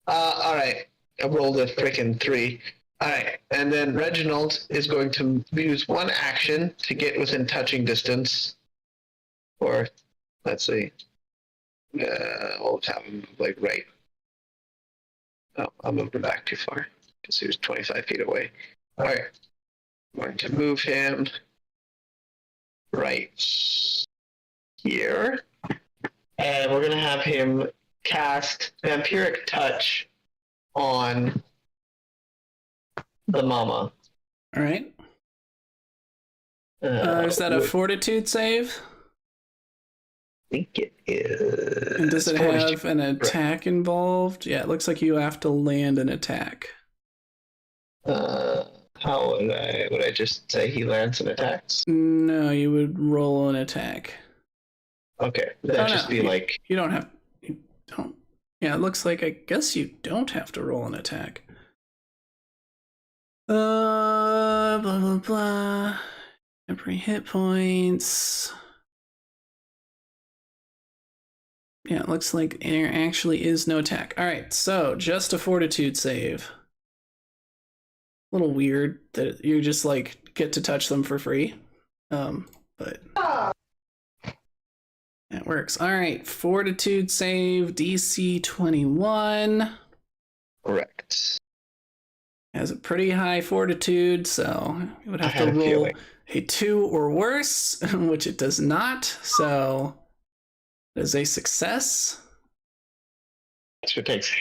All right. I rolled a freaking 3. All right, and then Reginald is going to use one action to get within touching distance. Or, let's see. We'll have him like right. Oh, I'll move him back too far because he was 25 feet away. All right, I'm going to move him right here, and we're going to have him cast Vampiric Touch on the mama. All right. Is that a fortitude save? I think it is. And does it have an attack involved? Yeah, it looks like you have to land an attack. How would I just say he lands and attacks? No, you would roll an attack. Okay, that'd just be like you don't have. You don't. Yeah, it looks like I guess you don't have to roll an attack. Blah blah blah. Temporary hit points. Yeah, it looks like there actually is no attack. All right, so just a fortitude save. A little weird that you just like get to touch them for free, but that works. All right, fortitude save, DC 21. correct. Has a pretty high fortitude, so you would have to roll a 2 or worse, which it does not. So it is a success. So it takes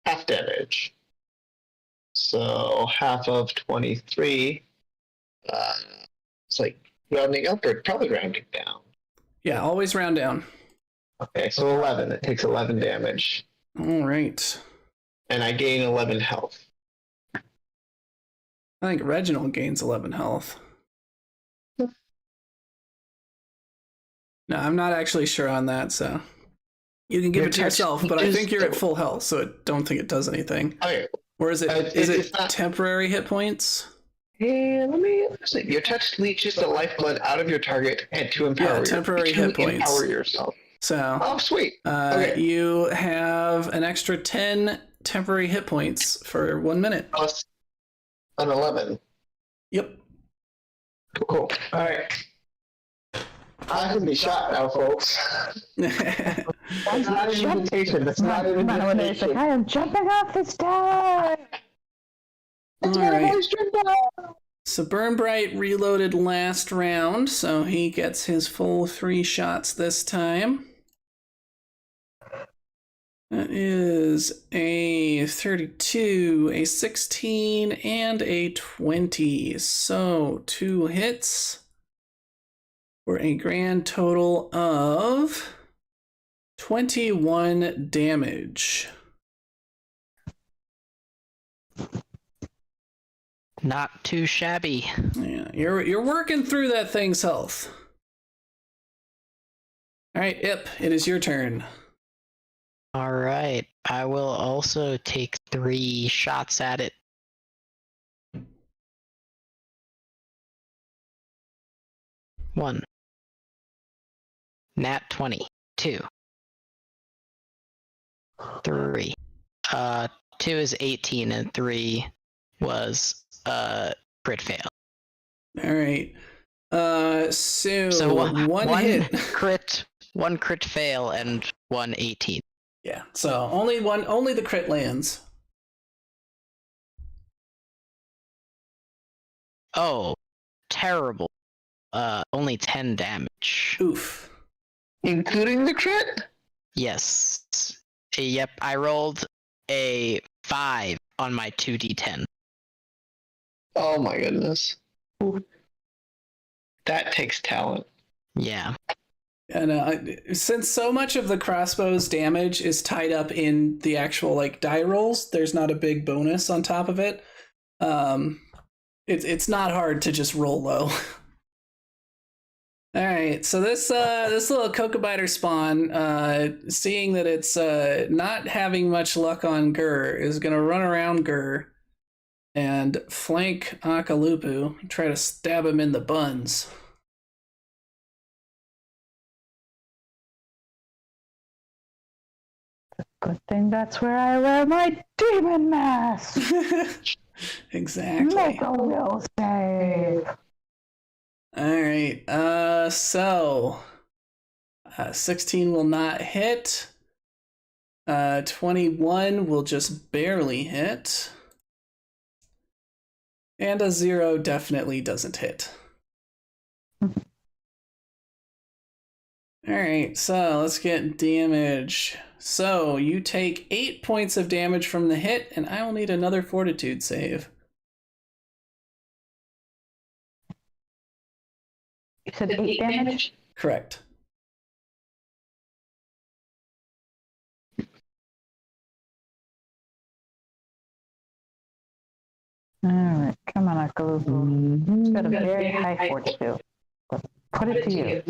half damage. So half of 23. It's like rounding up or probably rounding down. Yeah, always round down. Okay, so 11. It takes 11 damage. All right. And I gain 11 health. I think Reginald gains 11 health. No, I'm not actually sure on that, so you can give it to yourself, but I think you're at full health, so I don't think it does anything. Okay. Or is it not temporary hit points? Hey, let me see. Your touch leeches the lifeblood out of your target and to empower temporary hit points. Empower yourself. So oh, sweet. Okay. You have an extra 10 temporary hit points for 1 minute. Plus an 11. Yep. Cool. All right. I can be shot now, folks. That's not an invitation. That's not an invitation. I am jumping off this tower. All right. So Burn Bright reloaded last round, so he gets his full 3 shots this time. That is a 32, a 16, and a 20. So 2 hits for a grand total of 21 damage. Not too shabby. Yeah, you're working through that thing's health. All right, Ip, it is your turn. All right, I will also take 3 shots at it. One. Nat 20. 2. 3. 2 is 18 and 3 was crit fail. All right. So one hit. One crit fail and 1 18. Yeah. So only the crit lands. Oh, terrible. Only 10 damage. Oof. Including the crit? Yes. Yep, I rolled a 5 on my 2d10. Oh my goodness. That takes talent. Yeah. And since so much of the crossbow's damage is tied up in the actual like die rolls, there's not a big bonus on top of it. It's not hard to just roll low. All right, so this little Cocobiter spawn, seeing that it's not having much luck on Gur, is gonna run around Gur and flank Akalupu, try to stab him in the buns. Good thing that's where I wear my demon mask. Exactly. Make a will save. All right. So 16 will not hit. 21 will just barely hit. And a 0 definitely doesn't hit. Alright, so let's get damage. So you take 8 points of damage from the hit, and I will need another fortitude save. You said 8 damage? Correct. Alright, come on, Akalubu. It's got a very high fortitude. Let's put it to you.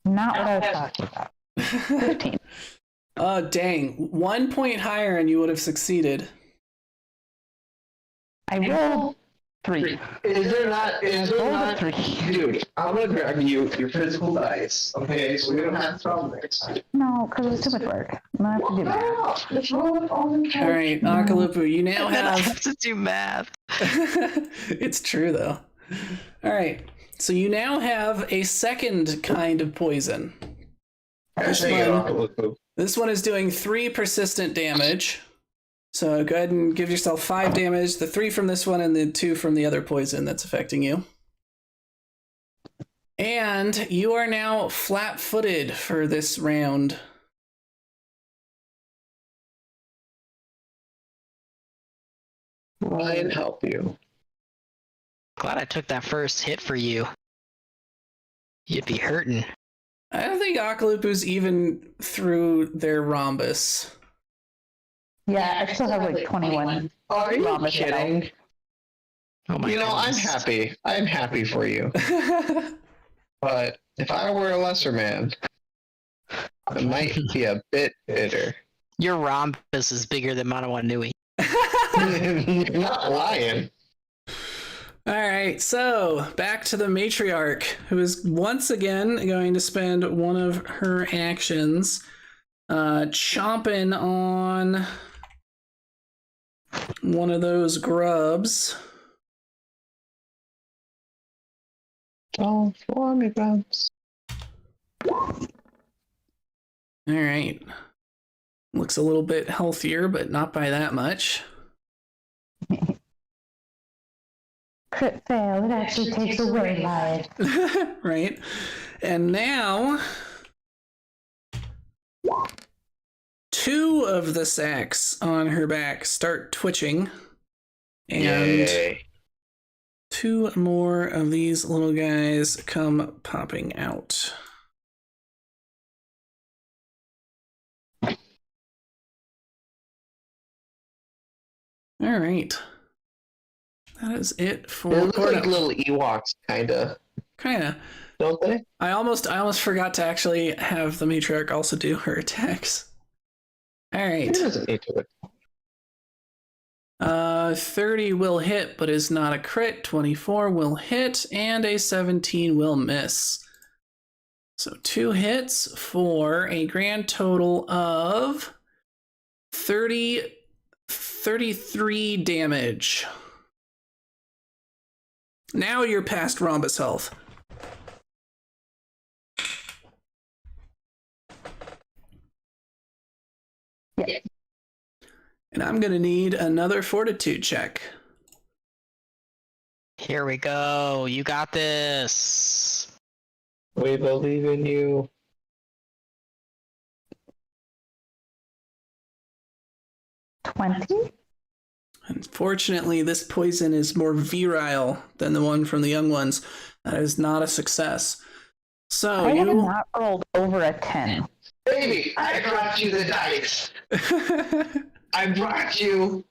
Not what I was talking about. 15. Oh, dang. 1 point higher and you would have succeeded. I rolled 3. Is there not, Three. dude, I'm gonna grab you your physical dice, okay, so we don't have to problem next time. No, because it was too much work. I'm gonna have to do that. Let's roll it on the couch. Alright, Akalupu, you now And then I have... have to do math. It's true, though. Alright, so you now have a second kind of poison. This one is doing 3 persistent damage. So go ahead and give yourself 5 damage, the 3 from this one and the 2 from the other poison that's affecting you. And you are now flat-footed for this round. Try and help you. Glad I took that first hit for you. You'd be hurting. I don't think Akalupu's even through their rhombus. Yeah, I still have like 21. Are you Rhombus kidding? Oh my I'm goodness. happy. I'm happy for you. But if I were a lesser man, I might be a bit bitter. Your rhombus is bigger than Manawa Nui. You're not lying. Alright, so back to the matriarch, who is once again going to spend one of her actions chomping on one of those grubs. Oh, for me, Bumps. Alright. Looks a little bit healthier, but not by that much. Crit fail, it actually takes away life. Right? And now 2 of the sacks on her back start twitching. And Yay. 2 more of these little guys come popping out. All right. That is it for... They look like little Ewoks, kinda. Kinda. Don't they? I almost forgot to actually have the matriarch also do her attacks. All right. He doesn't need to. 30 will hit, but is not a crit. 24 will hit, and a 17 will miss. So 2 hits for a grand total of 33 damage. Now you're past rhombus health. Yeah. And I'm going to need another fortitude check. Here we go. You got this. We believe in you. Unfortunately, this poison is more virile than the one from the young ones. That is not a success. So I have you... not rolled over a 10. Baby, I brought you the dice. I brought you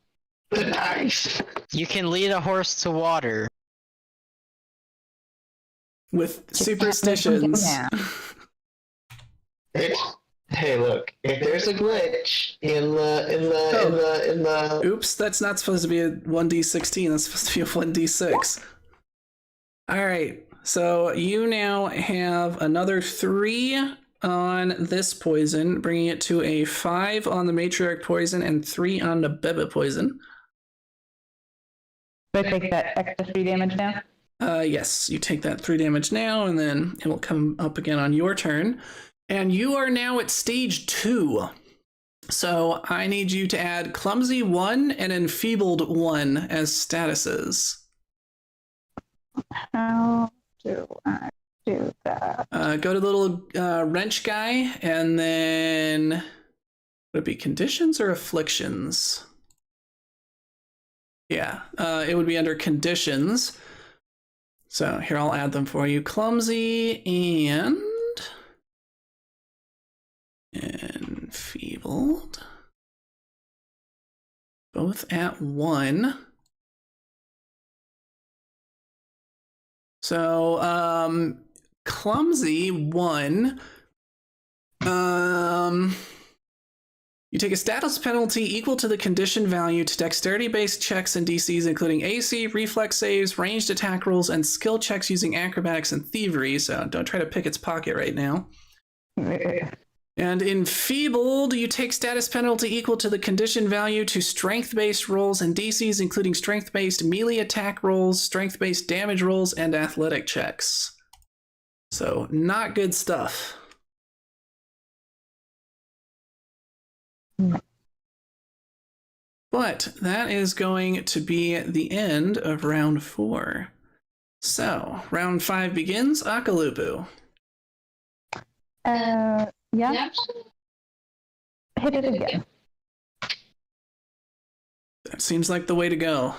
the dice. You can lead a horse to water. With superstitions. Yeah. Hey, look! If there's a glitch in the Oops, that's not supposed to be a 1d16. That's supposed to be a 1d6. All right. So you now have another 3 on this poison, bringing it to a 5 on the matriarch poison and 3 on the Beba poison. Do I take that extra 3 damage now? Yes, you take that 3 damage now, and then it will come up again on your turn. And you are now at stage 2. So I need you to add Clumsy 1 and Enfeebled 1 as statuses. How do I do that? Go to the little wrench guy, and then would it be conditions or afflictions? Yeah, it would be under conditions. So here, I'll add them for you. Clumsy and Enfeebled. Both at 1. So, Clumsy 1. You take a status penalty equal to the condition value to dexterity-based checks and DCs, including AC, reflex saves, ranged attack rolls, and skill checks using acrobatics and thievery, so don't try to pick its pocket right now. And Enfeebled, you take status penalty equal to the condition value to strength-based rolls and DCs, including strength-based melee attack rolls, strength-based damage rolls, and athletic checks. So, not good stuff. But that is going to be the end of round 4. So, round 5 begins. Akalupu. Yeah. Hit it again. That seems like the way to go.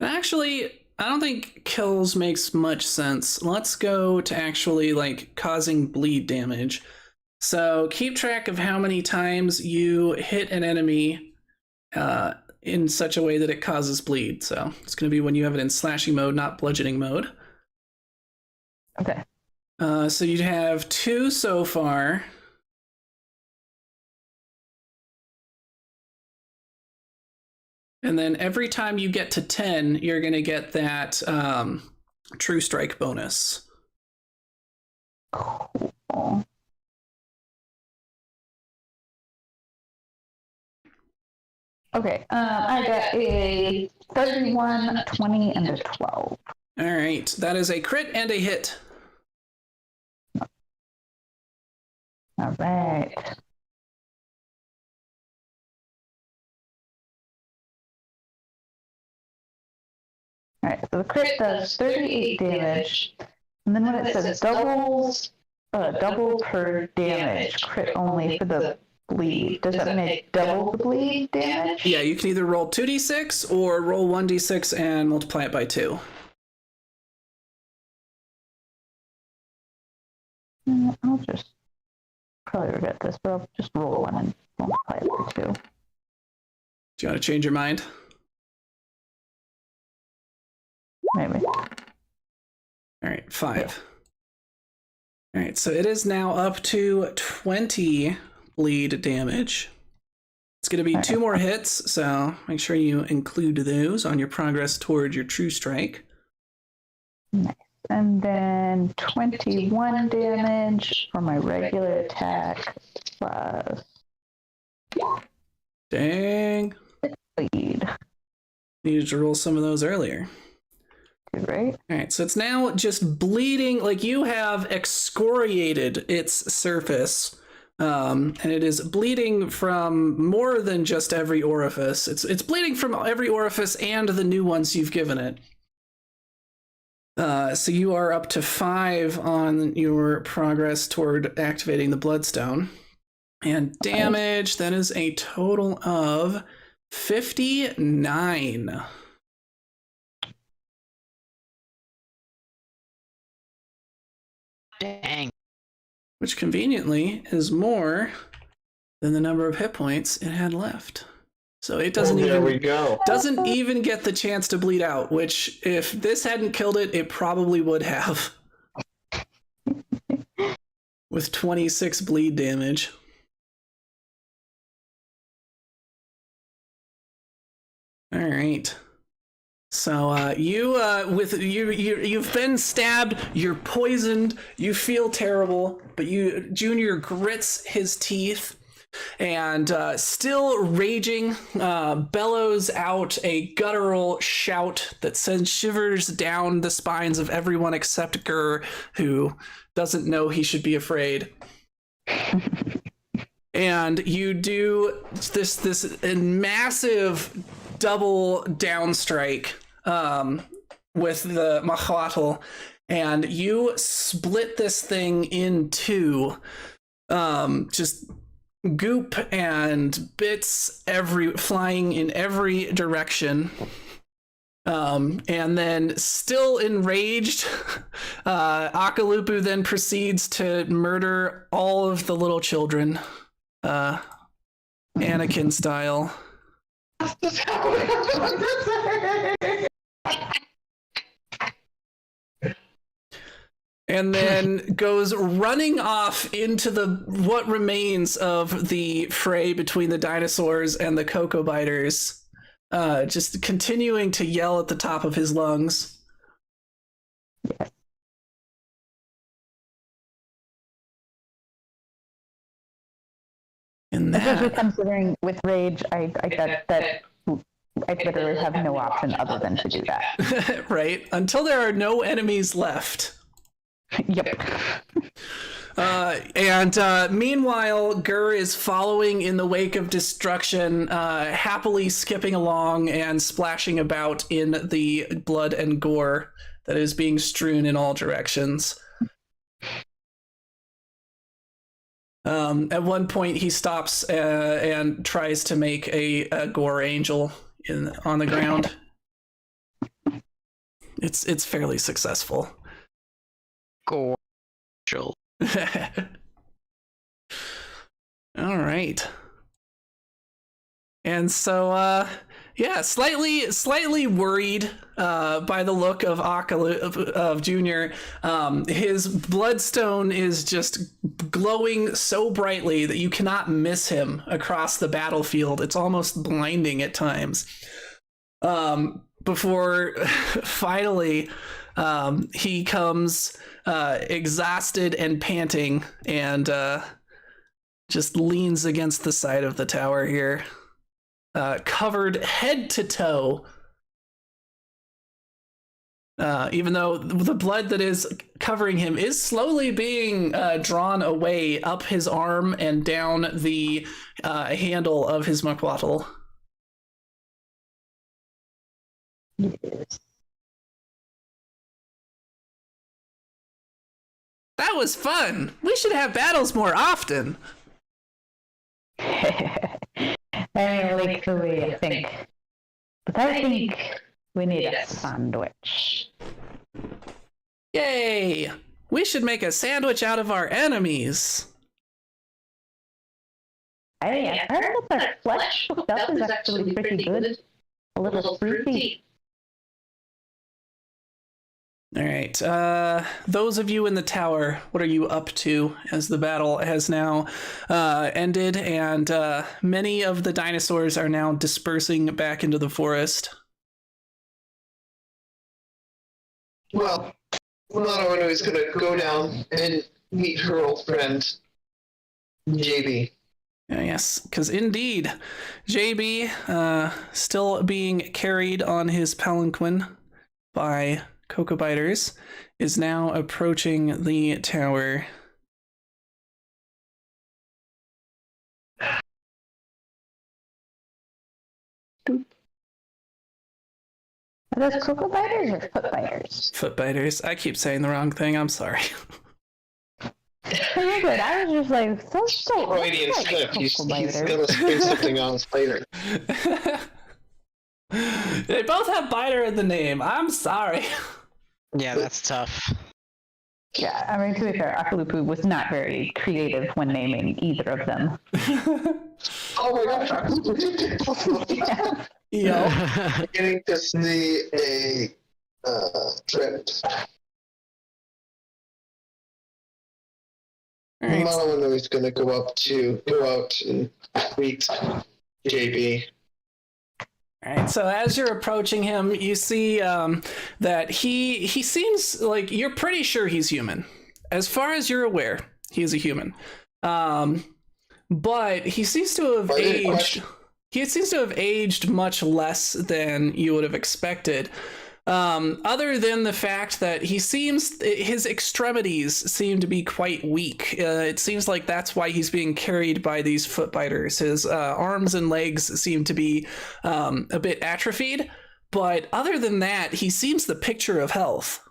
Actually, I don't think kills makes much sense. Let's go to actually, like, causing bleed damage. So keep track of how many times you hit an enemy in such a way that it causes bleed. So it's going to be when you have it in slashing mode, not bludgeoning mode. Okay. So you'd have 2 so far. And then every time you get to 10, you're going to get that True Strike bonus. Cool. Okay, I got a 31, 20, and a 12. All right, that is a crit and a hit. All right. All right, so the crit does 38 damage, and then when it says double per damage, crit only for the bleed. Does that mean it double the bleed damage? Yeah, you can either roll 2d6 or roll 1d6 and multiply it by 2. I'll just probably regret this, but I'll just roll 1 and multiply it by 2. Do you want to change your mind? Maybe. All right, 5. All right, so it is now up to 20 bleed damage. It's going to be 2 more hits, so make sure you include those on your progress toward your True Strike. Nice. And then 21 damage for my regular attack plus Dang. bleed. Needed to roll some of those earlier. Right? All right, so it's now just bleeding, like you have excoriated its surface, and it is bleeding from more than just every orifice. It's bleeding from every orifice and the new ones you've given it. So you are up to 5 on your progress toward activating the Bloodstone. And damage, that is a total of 59. Dang. Which conveniently is more than the number of hit points it had left. So it doesn't doesn't even get the chance to bleed out, which if this hadn't killed it, it probably would have. with 26 bleed damage. All right. So you've been stabbed, you're poisoned, you feel terrible, but Junior grits his teeth and still raging, bellows out a guttural shout that sends shivers down the spines of everyone except Gur, who doesn't know he should be afraid. And you do this massive double downstrike with the Mahuatl, and you split this thing in two. Just goop and bits flying in every direction. And then, still enraged, Akalupu then proceeds to murder all of the little children, Anakin style. And then goes running off into what remains of the fray between the dinosaurs and the Cocoa Biters, just continuing to yell at the top of his lungs. Yes. And Especially considering with rage, I bet that I literally have no option other than to do that. Right? Until there are no enemies left. Yep. Meanwhile, Gur is following in the wake of destruction, happily skipping along and splashing about in the blood and gore that is being strewn in all directions. At one point, he stops and tries to make a gore angel on the ground. It's fairly successful. Gore. All right. And so, slightly worried by the look of Junior. His bloodstone is just glowing so brightly that you cannot miss him across the battlefield. It's almost blinding at times. Before finally he comes exhausted and panting and just leans against the side of the tower here, covered head to toe, even though the blood that is covering him is slowly being drawn away up his arm and down the handle of his Mahuatl. Yes. That was fun. We should have battles more often. I like the way I think. But I think we need a sandwich. Yay! We should make a sandwich out of our enemies. I heard that their flesh cooked up is actually pretty good. A little fruity. All right. Those of you in the tower, what are you up to as the battle has now ended and many of the dinosaurs are now dispersing back into the forest? Well, Mono is going to go down and meet her old friend, JB. Yes, because indeed, JB, still being carried on his palanquin by Cocoa Biters, is now approaching the tower. Are those Cocoa Biters or Foot Biters? Foot Biters. I keep saying the wrong thing. I'm sorry. You're good. I was just like, so Freudian like slip. He's Cocoa going Biters. to spin something on us later. They both have biter in the name. I'm sorry. Yeah, that's tough. Yeah, I mean, to be fair, Akalupu was not very creative when naming either of them. Oh my gosh. Yo. Getting to see a trip. All right. Mono is going to go out and meet JB. All right, so as you're approaching him, you see that he seems like you're pretty sure he's human. As far as you're aware, he is a human. But he seems to have aged. He seems to have aged much less than you would have expected. Other than the fact that his extremities seem to be quite weak. It seems like that's why he's being carried by these footbiters. His arms and legs seem to be a bit atrophied, but other than that, he seems the picture of health.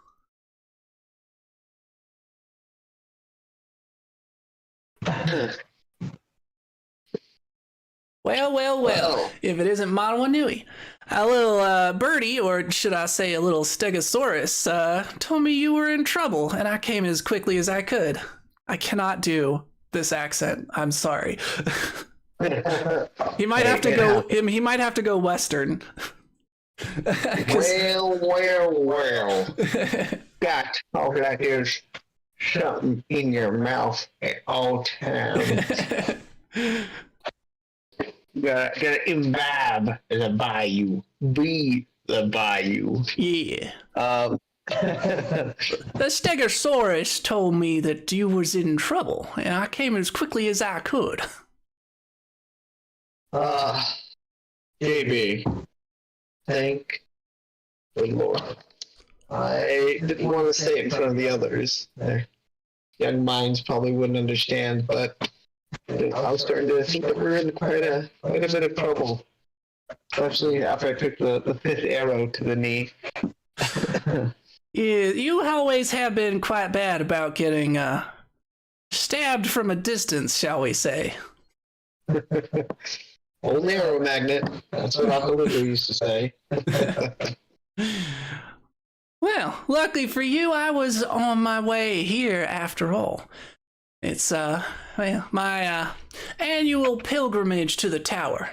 Well, if it isn't Manawa Nui. A little birdie, or should I say a little stegosaurus, told me you were in trouble, and I came as quickly as I could. I cannot do this accent. I'm sorry. He might have to go. He might have to go Western. Well. Got to talk like there's something in your mouth at all times. Gotta imbibe the bayou. Be the bayou. Yeah. The Stegosaurus told me that you was in trouble, and I came as quickly as I could. JB. Thank the Lord. I didn't want to say it in front of the others. Their young minds probably wouldn't understand, but I was starting to think that we're in quite a bit of trouble, especially after I took the fifth arrow to the knee. Yeah, you always have been quite bad about getting stabbed from a distance, shall we say. Old arrow magnet. That's what Uncle Lulu used to say. Well, luckily for you, I was on my way here after all. It's my annual pilgrimage to the tower.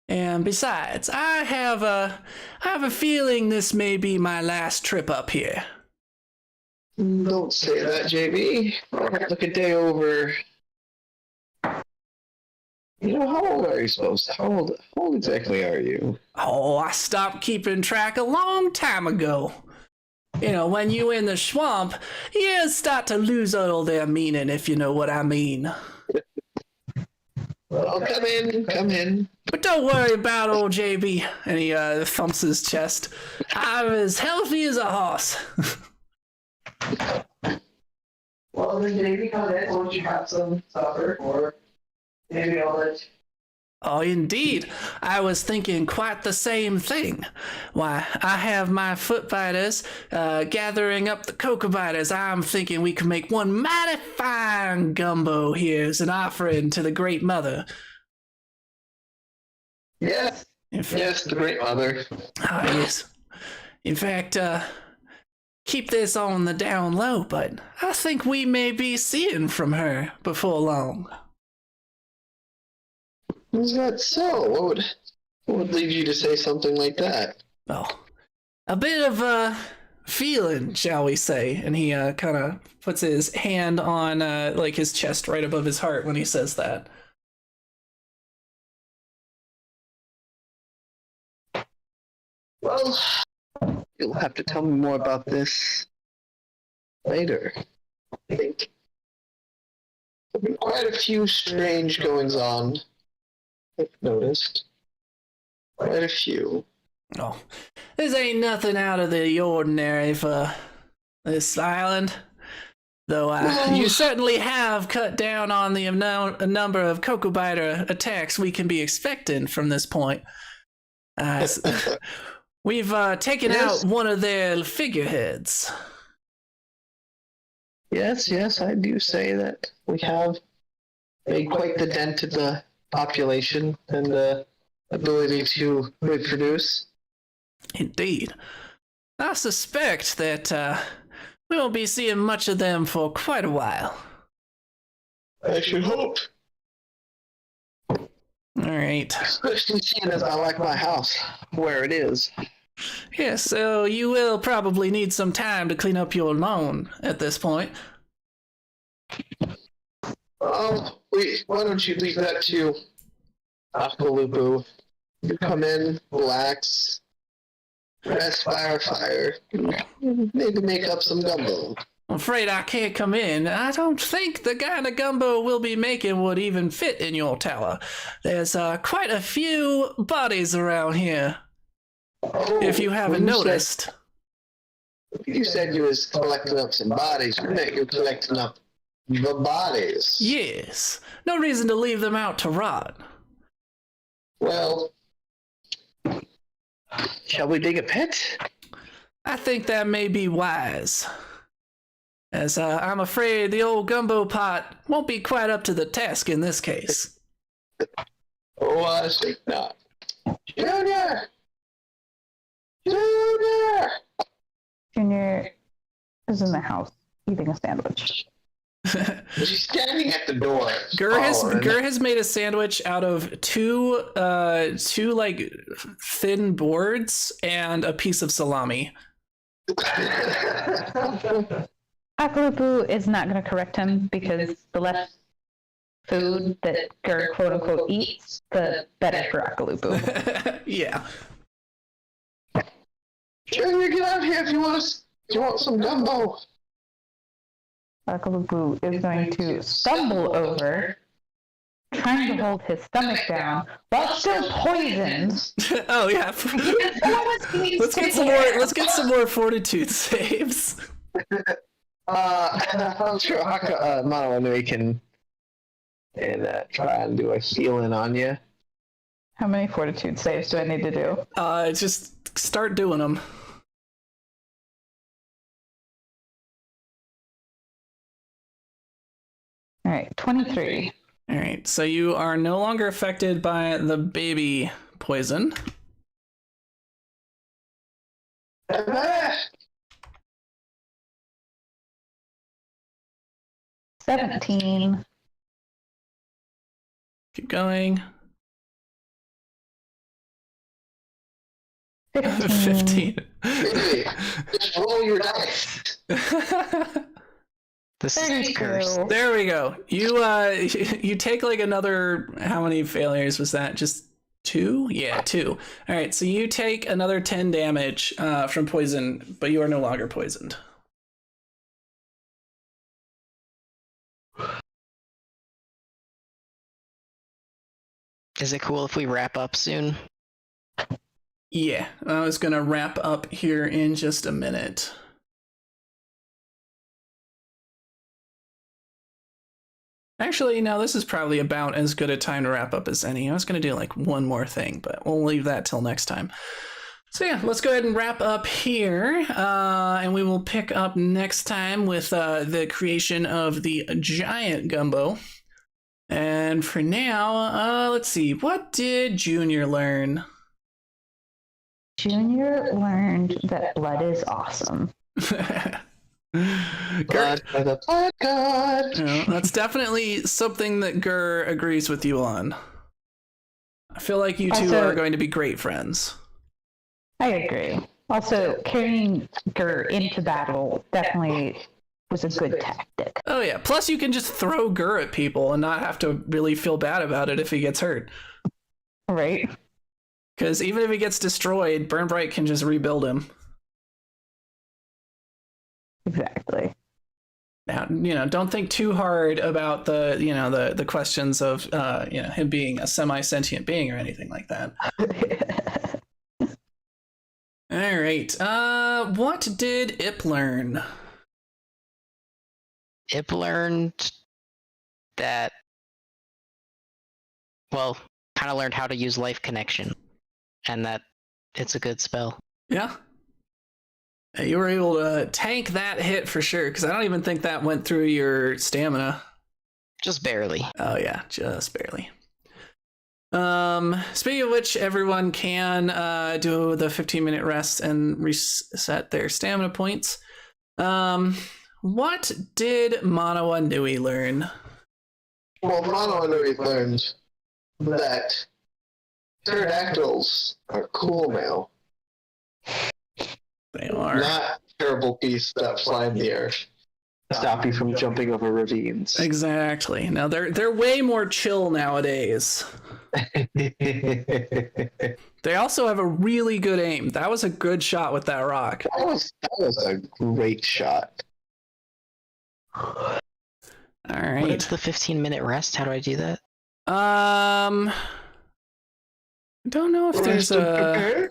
And besides, I have a feeling this may be my last trip up here. Don't say that, JB. Look a day over. You know, how old are you supposed to? How old exactly are you? Oh, I stopped keeping track a long time ago. You know, when you in the swamp, you start to lose all their meaning, if you know what I mean. Well, come in. But don't worry about old JB. And he thumps his chest. I'm as healthy as a horse. Well, then JB, come in. Won't you have some supper, or maybe I'll let. Oh, indeed. I was thinking quite the same thing. Why, I have my foot biters gathering up the cocoa biters. I'm thinking we can make one mighty fine gumbo here as an offering to the Great Mother. Yes. Yes, the Great Mother. Ah, yes. In fact, keep this on the down low, but I think we may be seeing from her before long. Is that so? What would lead you to say something like that? Oh, a bit of a feeling, shall we say. And he kind of puts his hand on like his chest right above his heart when he says that. Well, you'll have to tell me more about this later. I think there have been quite a few strange goings on. I've noticed. Quite a few. Oh, this ain't nothing out of the ordinary for this island. Though you certainly have cut down on the number of cocoa biter attacks we can be expecting from this point. We've taken out one of their figureheads. Yes, I do say that we have made quite the dent in the population and the ability to reproduce. Indeed. I suspect that we won't be seeing much of them for quite a while. I should hope. All right. Especially seeing as I like my house where it is. Yeah, so you will probably need some time to clean up your lawn at this point. Oh, wait, why don't you leave that to Akalupu? You come in, relax, rest by our fire, maybe make up some gumbo. I'm afraid I can't come in. I don't think the kind of gumbo we'll be making would even fit in your tower. There's quite a few bodies around here, if you haven't noticed. You said you was collecting up some bodies. You meant you're collecting up the bodies. Yes. No reason to leave them out to rot. Well, shall we dig a pit? I think that may be wise. As I'm afraid the old gumbo pot won't be quite up to the task in this case. Oh, I think not. Junior! Junior! Junior is in the house eating a sandwich. She's standing at the door. Gur has made a sandwich out of two like thin boards and a piece of salami. Akalupu is not going to correct him because the less food that Gur quote unquote eats, the better for Akalupu. Yeah. Junior, get out here if you want some gumbo. Akalupu is going to stumble over, trying to hold his stomach down while still poisoned. Oh yeah. Let's get some more fortitude saves. I'm sure Manawanui can try and do a healing on you. How many fortitude saves do I need to do? Just start doing them. All right, 23. All right, so you are no longer affected by the baby poison. 17. Keep going. 15. 15. Just roll your dice. This is cursed. There we go. You take like another, how many failures was that? Just 2? Yeah, 2. All right, so you take another 10 damage from poison, but you are no longer poisoned. Is it cool if we wrap up soon? Yeah, I was gonna wrap up here in just a minute. Actually, no, this is probably about as good a time to wrap up as any. I was going to do like one more thing, but we'll leave that till next time. So yeah, let's go ahead and wrap up here, and we will pick up next time with the creation of the giant gumbo. And for now, let's see, what did Junior learn? Junior learned that blood is awesome. Blood for the blood god. That's definitely something that Gur agrees with you on. I feel like you two are going to be great friends. I agree. Also, carrying Gur into battle definitely was a good tactic. Oh yeah, plus you can just throw Gur at people and not have to really feel bad about it if he gets hurt. Right. Because even if he gets destroyed, Burn Bright can just rebuild him. Exactly. Now, don't think too hard about the questions of him being a semi-sentient being or anything like that. All right. What did Ip learn? Ip learned that, well, kind of learned how to use Life Connection, and that it's a good spell. Yeah. You were able to tank that hit for sure, because I don't even think that went through your stamina. Just barely. Oh yeah, just barely. Speaking of which, everyone can do the 15-minute rest and reset their stamina points. What did Manawa Nui learn? Well, Manawa Nui learned that pterodactyls are cool now. They are. Not terrible beasts that fly in the air. stop you from jumping over ravines. Exactly. Now they're way more chill nowadays. They also have a really good aim. That was a good shot with that rock. That was a great shot. All What right. is the 15-minute rest? How do I do that? I don't know if there's a.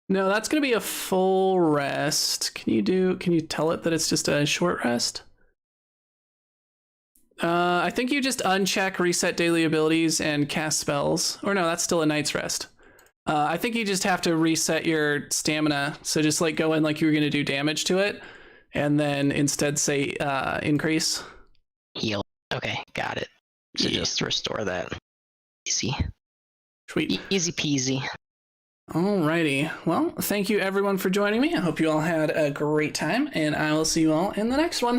No, that's gonna be a full rest. Can you tell it that it's just a short rest? I think you just uncheck reset daily abilities and cast spells. Or no, that's still a night's rest. I think you just have to reset your stamina. So just like go in like you were gonna do damage to it, and then instead say increase. Heal. Okay, got it. So just restore that. Easy. Sweet. Easy peasy. Alrighty. Well, thank you everyone for joining me. I hope you all had a great time, and I will see you all in the next one.